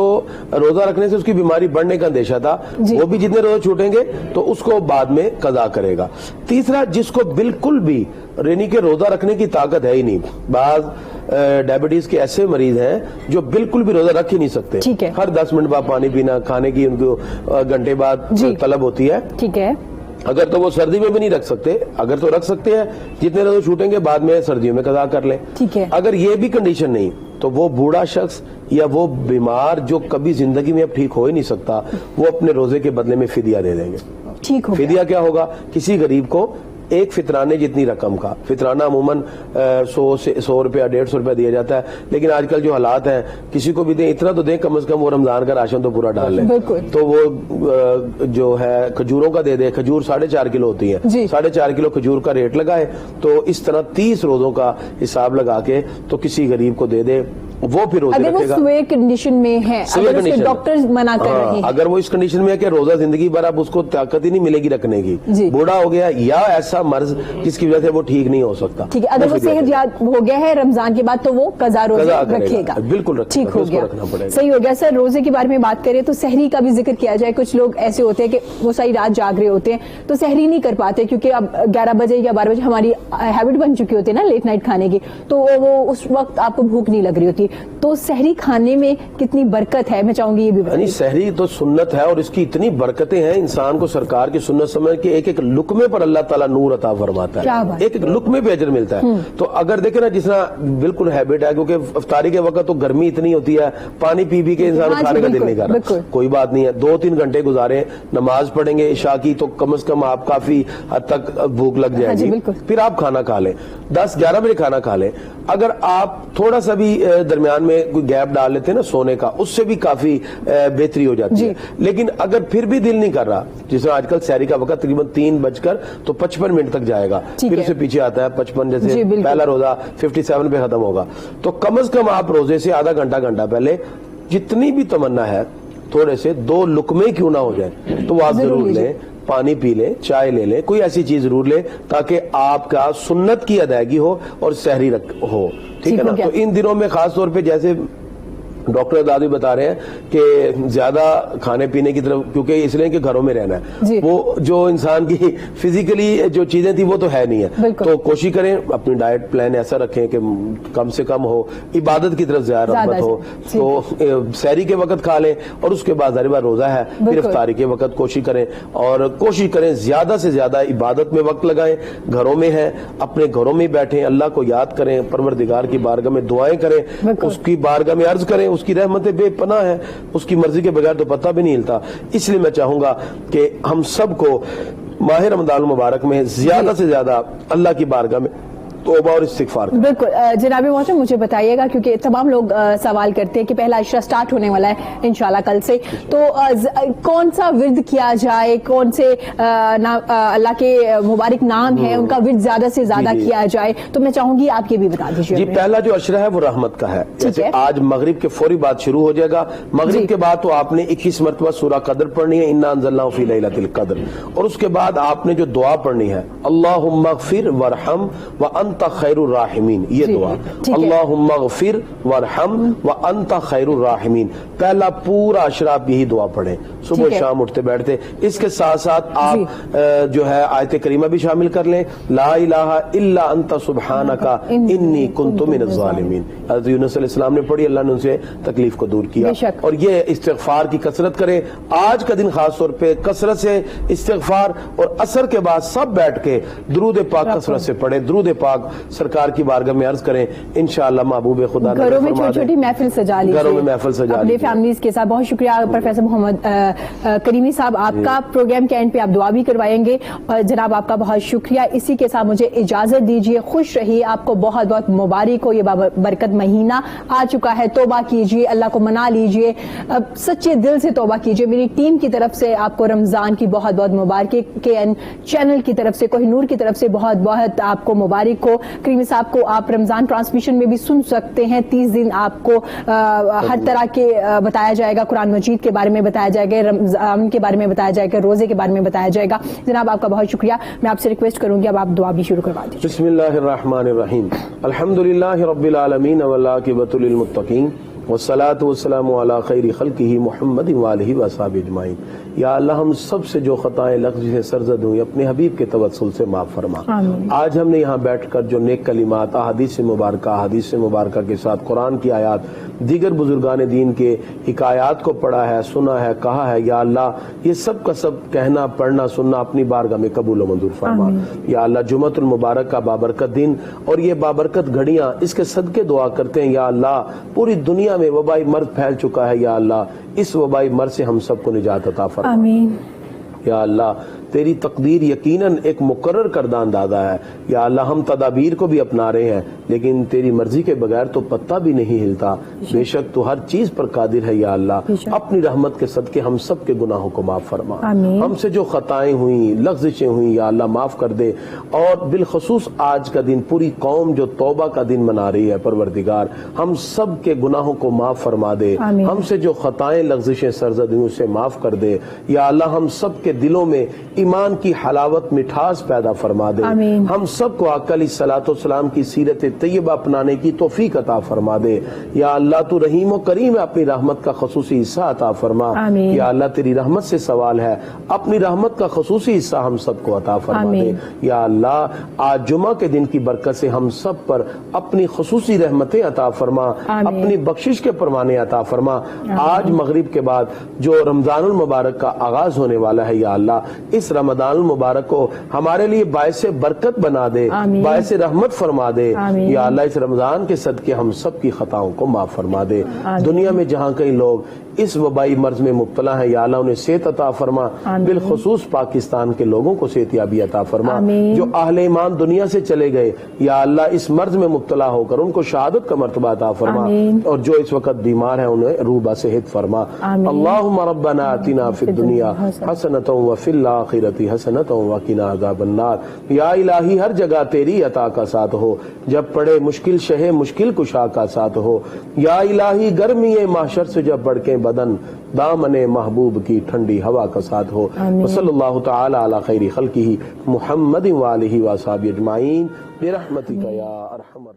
روزہ رکھنے سے اس کی بیماری بڑھنے کا اندیشہ تھا وہ بھی جتنے روزے چھوٹیں گے تو اس کو بعد میں قضا کرے گا تیسرا جس کو بالکل بھی یعنی کہ روزہ رکھنے کی طاقت ہے ہی نہیں بعض ڈائبٹیز کے ایسے مریض ہیں جو بالکل بھی روزہ رکھ ہی نہیں سکتے ہر 10 منٹ بعد پانی پینا کھانے کی ان کو گھنٹے بعد طلب ہوتی ہے ٹھیک ہے اگر تو وہ سردی میں بھی نہیں رکھ سکتے اگر تو رکھ سکتے ہیں جتنے روزے چھوٹیں گے بعد میں سردیوں میں قضا کر لیں اگر یہ بھی کنڈیشن نہیں تو وہ بوڑھا شخص یا وہ بیمار جو کبھی زندگی میں اب ٹھیک ہو ہی نہیں سکتا وہ اپنے روزے کے بدلے میں فدیہ دے دیں گے فدیہ کیا ہوگا کسی غریب کو ایک فطرانے جتنی رقم کا. فطرانہ عموماً 100 روپیہ 150 روپیہ دیا جاتا ہے, لیکن آج کل جو حالات ہیں کسی کو بھی دیں اتنا تو دیں, کم از کم وہ رمضان کا راشن تو پورا ڈال لیں. تو وہ جو ہے کھجوروں کا دے دے. کھجور 4.5 کلو ہوتی ہیں, 4.5 کلو کھجور کا ریٹ لگائے, تو اس طرح 30 روزوں کا حساب لگا کے تو کسی غریب کو دے دے, وہ پھر روزے رکھے گا. اگر وہ سوئر کنڈیشن میں ہے, اگر اس کے ڈاکٹر منع کر رہے ہیں, اگر وہ اس کنڈیشن میں ہے کہ روزہ زندگی بھر اب اس کو طاقت ہی نہیں ملے گی رکھنے کی, بوڑھا ہو گیا یا ایسا مرض جس کی وجہ سے وہ ٹھیک نہیں ہو سکتا, ٹھیک ہے, اگر وہ صحت یاب ہو گیا ہے رمضان کے بعد تو وہ قضا روزے رکھے گا. بالکل ٹھیک ہو گیا, صحیح ہو گیا. سر روزے کے بارے میں بات کریں تو سحری کا بھی ذکر کیا جائے. کچھ لوگ ایسے ہوتے ہیں کہ وہ ساری رات جاگ رہے ہوتے ہیں تو سحری نہیں کر پاتے کیونکہ اب 11 بجے یا 12 بجے ہماری ہیبٹ بن چکی ہوتی ہے نا لیٹ نائٹ کھانے کی, تو وہ اس وقت آپ کو بھوک نہیں لگ رہی ہوتی. تو سحری کھانے میں کتنی برکت ہے, میں چاہوں گی یہ بھی بتائیں. سحری تو سنت ہے اور اس کی اتنی برکتیں ہیں, انسان کو سرکار کی سنت سمجھ کے ایک ایک لقمے پر اللہ تعالیٰ نور عطا فرماتا ہے, ایک ایک لقمے پہ اجر ملتا ہے. تو اگر دیکھیں نا جس طرح بالکل ہیبٹ ہے, کیونکہ افطاری کے وقت تو گرمی اتنی ہوتی ہے, پانی پی پی کے انسان کھانے کا دل نہیں کر رہا, کوئی بات نہیں ہے, 2-3 گھنٹے گزارے, نماز پڑھیں گے عشاء کی تو کم از کم آپ کافی حد تک بھوک لگ جائے گی, پھر آپ کھانا کھا لیں, 10-11 بجے کھانا کھا لیں. اگر آپ تھوڑا سا بھی درمیان میں کوئی گیپ ڈال لیتے ہیں نا سونے کا, اس سے بھی کافی بہتری ہو جاتی ہے. لیکن اگر پھر بھی دل نہیں کر رہا, جس طرح آج کل سحری کا وقت تقریباً 3:55 تک جائے گا, پھر اسے پیچھے آتا ہے 55, جیسے پہلا روزہ 57 پہ ختم ہوگا, تو کم از کم آپ روزے سے آدھا گھنٹہ پہلے جتنی بھی تمنا ہے تھوڑے سے 2 لقمے کیوں نہ ہو جائے تو وہ آپ ضرور لیں, پانی پی لیں, چائے لے لیں, کوئی ایسی چیز ضرور لیں تاکہ آپ کا سنت کی ادائیگی ہو اور سحری ہو, ٹھیک ہے نا. تو ان دنوں میں خاص طور پہ جیسے ڈاکٹر دادی بتا رہے ہیں کہ زیادہ کھانے پینے کی طرف, کیونکہ اس لیے کہ گھروں میں رہنا ہے, وہ جو انسان کی فزیکلی جو چیزیں تھی وہ تو ہے نہیں ہے, تو کوشش کریں اپنی ڈائٹ پلان ایسا رکھیں کہ کم سے کم ہو, عبادت کی طرف زیادہ رغبت ہو. تو سحری کے وقت کھا لیں اور اس کے بعد ظاہر بات روزہ ہے, پھر افطاری کے وقت کوشش کریں, اور کوشش کریں زیادہ سے زیادہ عبادت میں وقت لگائیں. گھروں میں ہیں, اپنے گھروں میں بیٹھیں, اللہ کو یاد کریں, پروردگار کی بارگاہ میں دعائیں کریں, اس کی بارگاہ میں عرض کریں. اس کی رحمتیں بے پناہ ہیں, اس کی مرضی کے بغیر تو پتہ بھی نہیں ہلتا. اس لیے میں چاہوں گا کہ ہم سب کو ماہ رمضان المبارک میں زیادہ سے زیادہ اللہ کی بارگاہ میں توبہ اور استغفار. بالکل جناب محترم, مجھے بتائیے گا کیونکہ تمام لوگ سوال کرتے ہیں کہ پہلا عشرہ سٹارٹ ہونے والا ہے انشاءاللہ کل سے, تو کون سا ورد کیا جائے, کون سے اللہ کے مبارک نام ہیں ان کا ورد زیادہ سے زیادہ کیا جائے, تو میں چاہوں گی آپ یہ بھی بتا دیجیے. جی پہلا جو عشرہ ہے وہ رحمت کا ہے, جیسے آج مغرب کے فوری بعد شروع ہو جائے گا. مغرب کے بعد تو آپ نے 21 مرتبہ سورہ قدر پڑھنی ہے, انا انزلناہ فی لیلۃ القدر, اور اس کے بعد آپ نے جو دعا پڑھنی ہے اللہم اغفر وارحم وانت خیر الراحمین, یہ دعا اللہم اغفر وارحم وانت خیر الراحمین. پہلا پورا عشرہ آپ یہی دعا پڑھیں صبح شام اٹھتے بیٹھتے. اس کے ساتھ ساتھ آپ جو ہے آیت کریمہ بھی شامل کر لیں, لا الہ الا انت سبحانک انی کنت من الظالمین. حضرت یونس علیہ السلام نے پڑھی, اللہ نے ان سے تکلیف کو دور کیا. اور یہ استغفار کی کثرت کریں. آج کا دن خاص طور پہ کثرت سے استغفار, اور عصر کے بعد سب بیٹھ کے درود پاک کثرت سے پڑھیں. درود پاک سرکار کی بارگاہ میں عرض کریں, انشاءاللہ محبوب خدا گھروں میں چھوٹی چھوٹی محفل سجا لیجیے, گھروں میں محفل سجا اپنے فیملیز کے ساتھ. بہت شکریہ پروفیسر محمد کریمی صاحب, آپ کا پروگرام کے اینڈ پہ آپ دعا بھی کروائیں گے. جناب آپ کا بہت شکریہ. اسی کے ساتھ مجھے اجازت دیجیے, خوش رہیے, آپ کو بہت بہت مبارک ہو. یہ برکت مہینہ آ چکا ہے, توبہ کیجیے, اللہ کو منا لیجیے, سچے دل سے توبہ کیجیے. میری ٹیم کی طرف سے آپ کو رمضان کی بہت بہت مبارک, KN چینل کی طرف سے, کوہ نور کی طرف سے بہت بہت آپ کو مبارک ہو. کریمی صاحب کو آپ رمضان ٹرانسمیشن میں بھی سن سکتے ہیں. 30 دن آپ کو ہر طرح کے بتایا جائے گا, قرآن مجید کے بارے میں بتایا جائے گا, رمضان کے بارے میں بتایا جائے گا, روزے کے بارے میں بتایا جائے گا. جناب آپ کا بہت شکریہ. میں آپ سے ریکویسٹ کروں گی اب آپ دعا بھی شروع کروا دیجیے. بسم اللہ الرحمن الرحیم, الحمدللہ رب العالمین والعاقبۃ للمتقین والصلاة والسلام علی خیر خلقہ محمد وآلہ وصحبہ اجمعین. یا اللہ ہم سب سے جو خطائیں لفظ سے سرزد ہوئی اپنے حبیب کے توسل سے معاف فرما. آج ہم نے یہاں بیٹھ کر جو نیک کلمات, احادیث مبارکہ کے ساتھ قرآن کی آیات, دیگر بزرگان دین کے حکایات کو پڑھا ہے, سنا ہے, کہا ہے, یا اللہ یہ سب کا سب کہنا, پڑھنا, سننا اپنی بارگاہ میں قبول و منظور فرما. یا اللہ جمعۃ المبارک کا بابرکت دن اور یہ بابرکت گھڑیاں, اس کے صدقے دعا کرتے ہیں. یا اللہ پوری دنیا میں وبائی مرض پھیل چکا ہے, یا اللہ اس وبائی مرض سے ہم سب کو نجات عطا فرما. آمین. یا اللہ تیری تقدیر یقیناً ایک مقرر کردہ اندازہ ہے. یا اللہ ہم تدابیر کو بھی اپنا رہے ہیں لیکن تیری مرضی کے بغیر تو پتہ بھی نہیں ہلتا. بے شک تو ہر چیز پر قادر ہے. یا اللہ اپنی رحمت کے صدقے ہم سب کے گناہوں کو معاف فرما. ہم سے جو خطائیں ہوئیں لغزشیں ہوئیں یا اللہ معاف کر دے. اور بالخصوص آج کا دن پوری قوم جو توبہ کا دن منا رہی ہے پروردگار ہم سب کے گناہوں کو معاف فرما دے. ہم سے جو خطائیں لغزشیں سرزد ہوئیں اسے معاف کر دے. یا اللہ ہم سب کے دلوں میں ایمان کی حلاوت مٹھاس پیدا فرما دے. ہم سب کو آقا علیہ الصلوۃ والسلام کی سیرت طیبہ اپنانے کی توفیق عطا فرما دے. یا اللہ تو رحیم و کریم ہے اپنی رحمت کا خصوصی حصہ عطا فرما. یا اللہ تیری رحمت سے سوال ہے اپنی رحمت کا خصوصی حصہ ہم سب کو عطا فرما دے. یا اللہ آج جمعہ کے دن کی برکت سے ہم سب پر اپنی خصوصی رحمتیں عطا فرما. اپنی بخشش کے پروانے عطا فرما. آج مغرب کے بعد جو رمضان المبارک کا آغاز ہونے والا ہے یا اللہ اس رمضان المبارک کو ہمارے لیے باعث برکت بنا دے باعث رحمت فرما دے. یا اللہ اس رمضان کے صدقے ہم سب کی خطاؤں کو معاف فرما دے. دنیا میں جہاں کئی لوگ اس وبائی مرض میں مبتلا ہیں یا اللہ انہیں صحت عطا فرما. بالخصوص پاکستان کے لوگوں کو صحت یابی عطا فرما. جو اہل ایمان دنیا سے چلے گئے یا اللہ اس مرض میں مبتلا ہو کر ان کو شہادت کا مرتبہ عطا فرما. اور جو اس وقت بیمار ہیں انہیں روبہ صحت فرما. اللہم ربنا آتنا فی الدنیا حسنۃ وفی الآخرۃ حسنۃ وقنا عذاب النار. یا الہی ہر جگہ تیری عطا کا ساتھ ہو. جب پڑے مشکل شہ مشکل کشا کا ساتھ ہو. یا الہی گرمی محشر سے جب بڑھ کے بدن دامن محبوب کی ٹھنڈی ہوا کا ساتھ ہو. صلی اللہ تعالی علی خیر خلقہ محمد وآلہ وصحبہ اجمعین برحمتک یا ارحم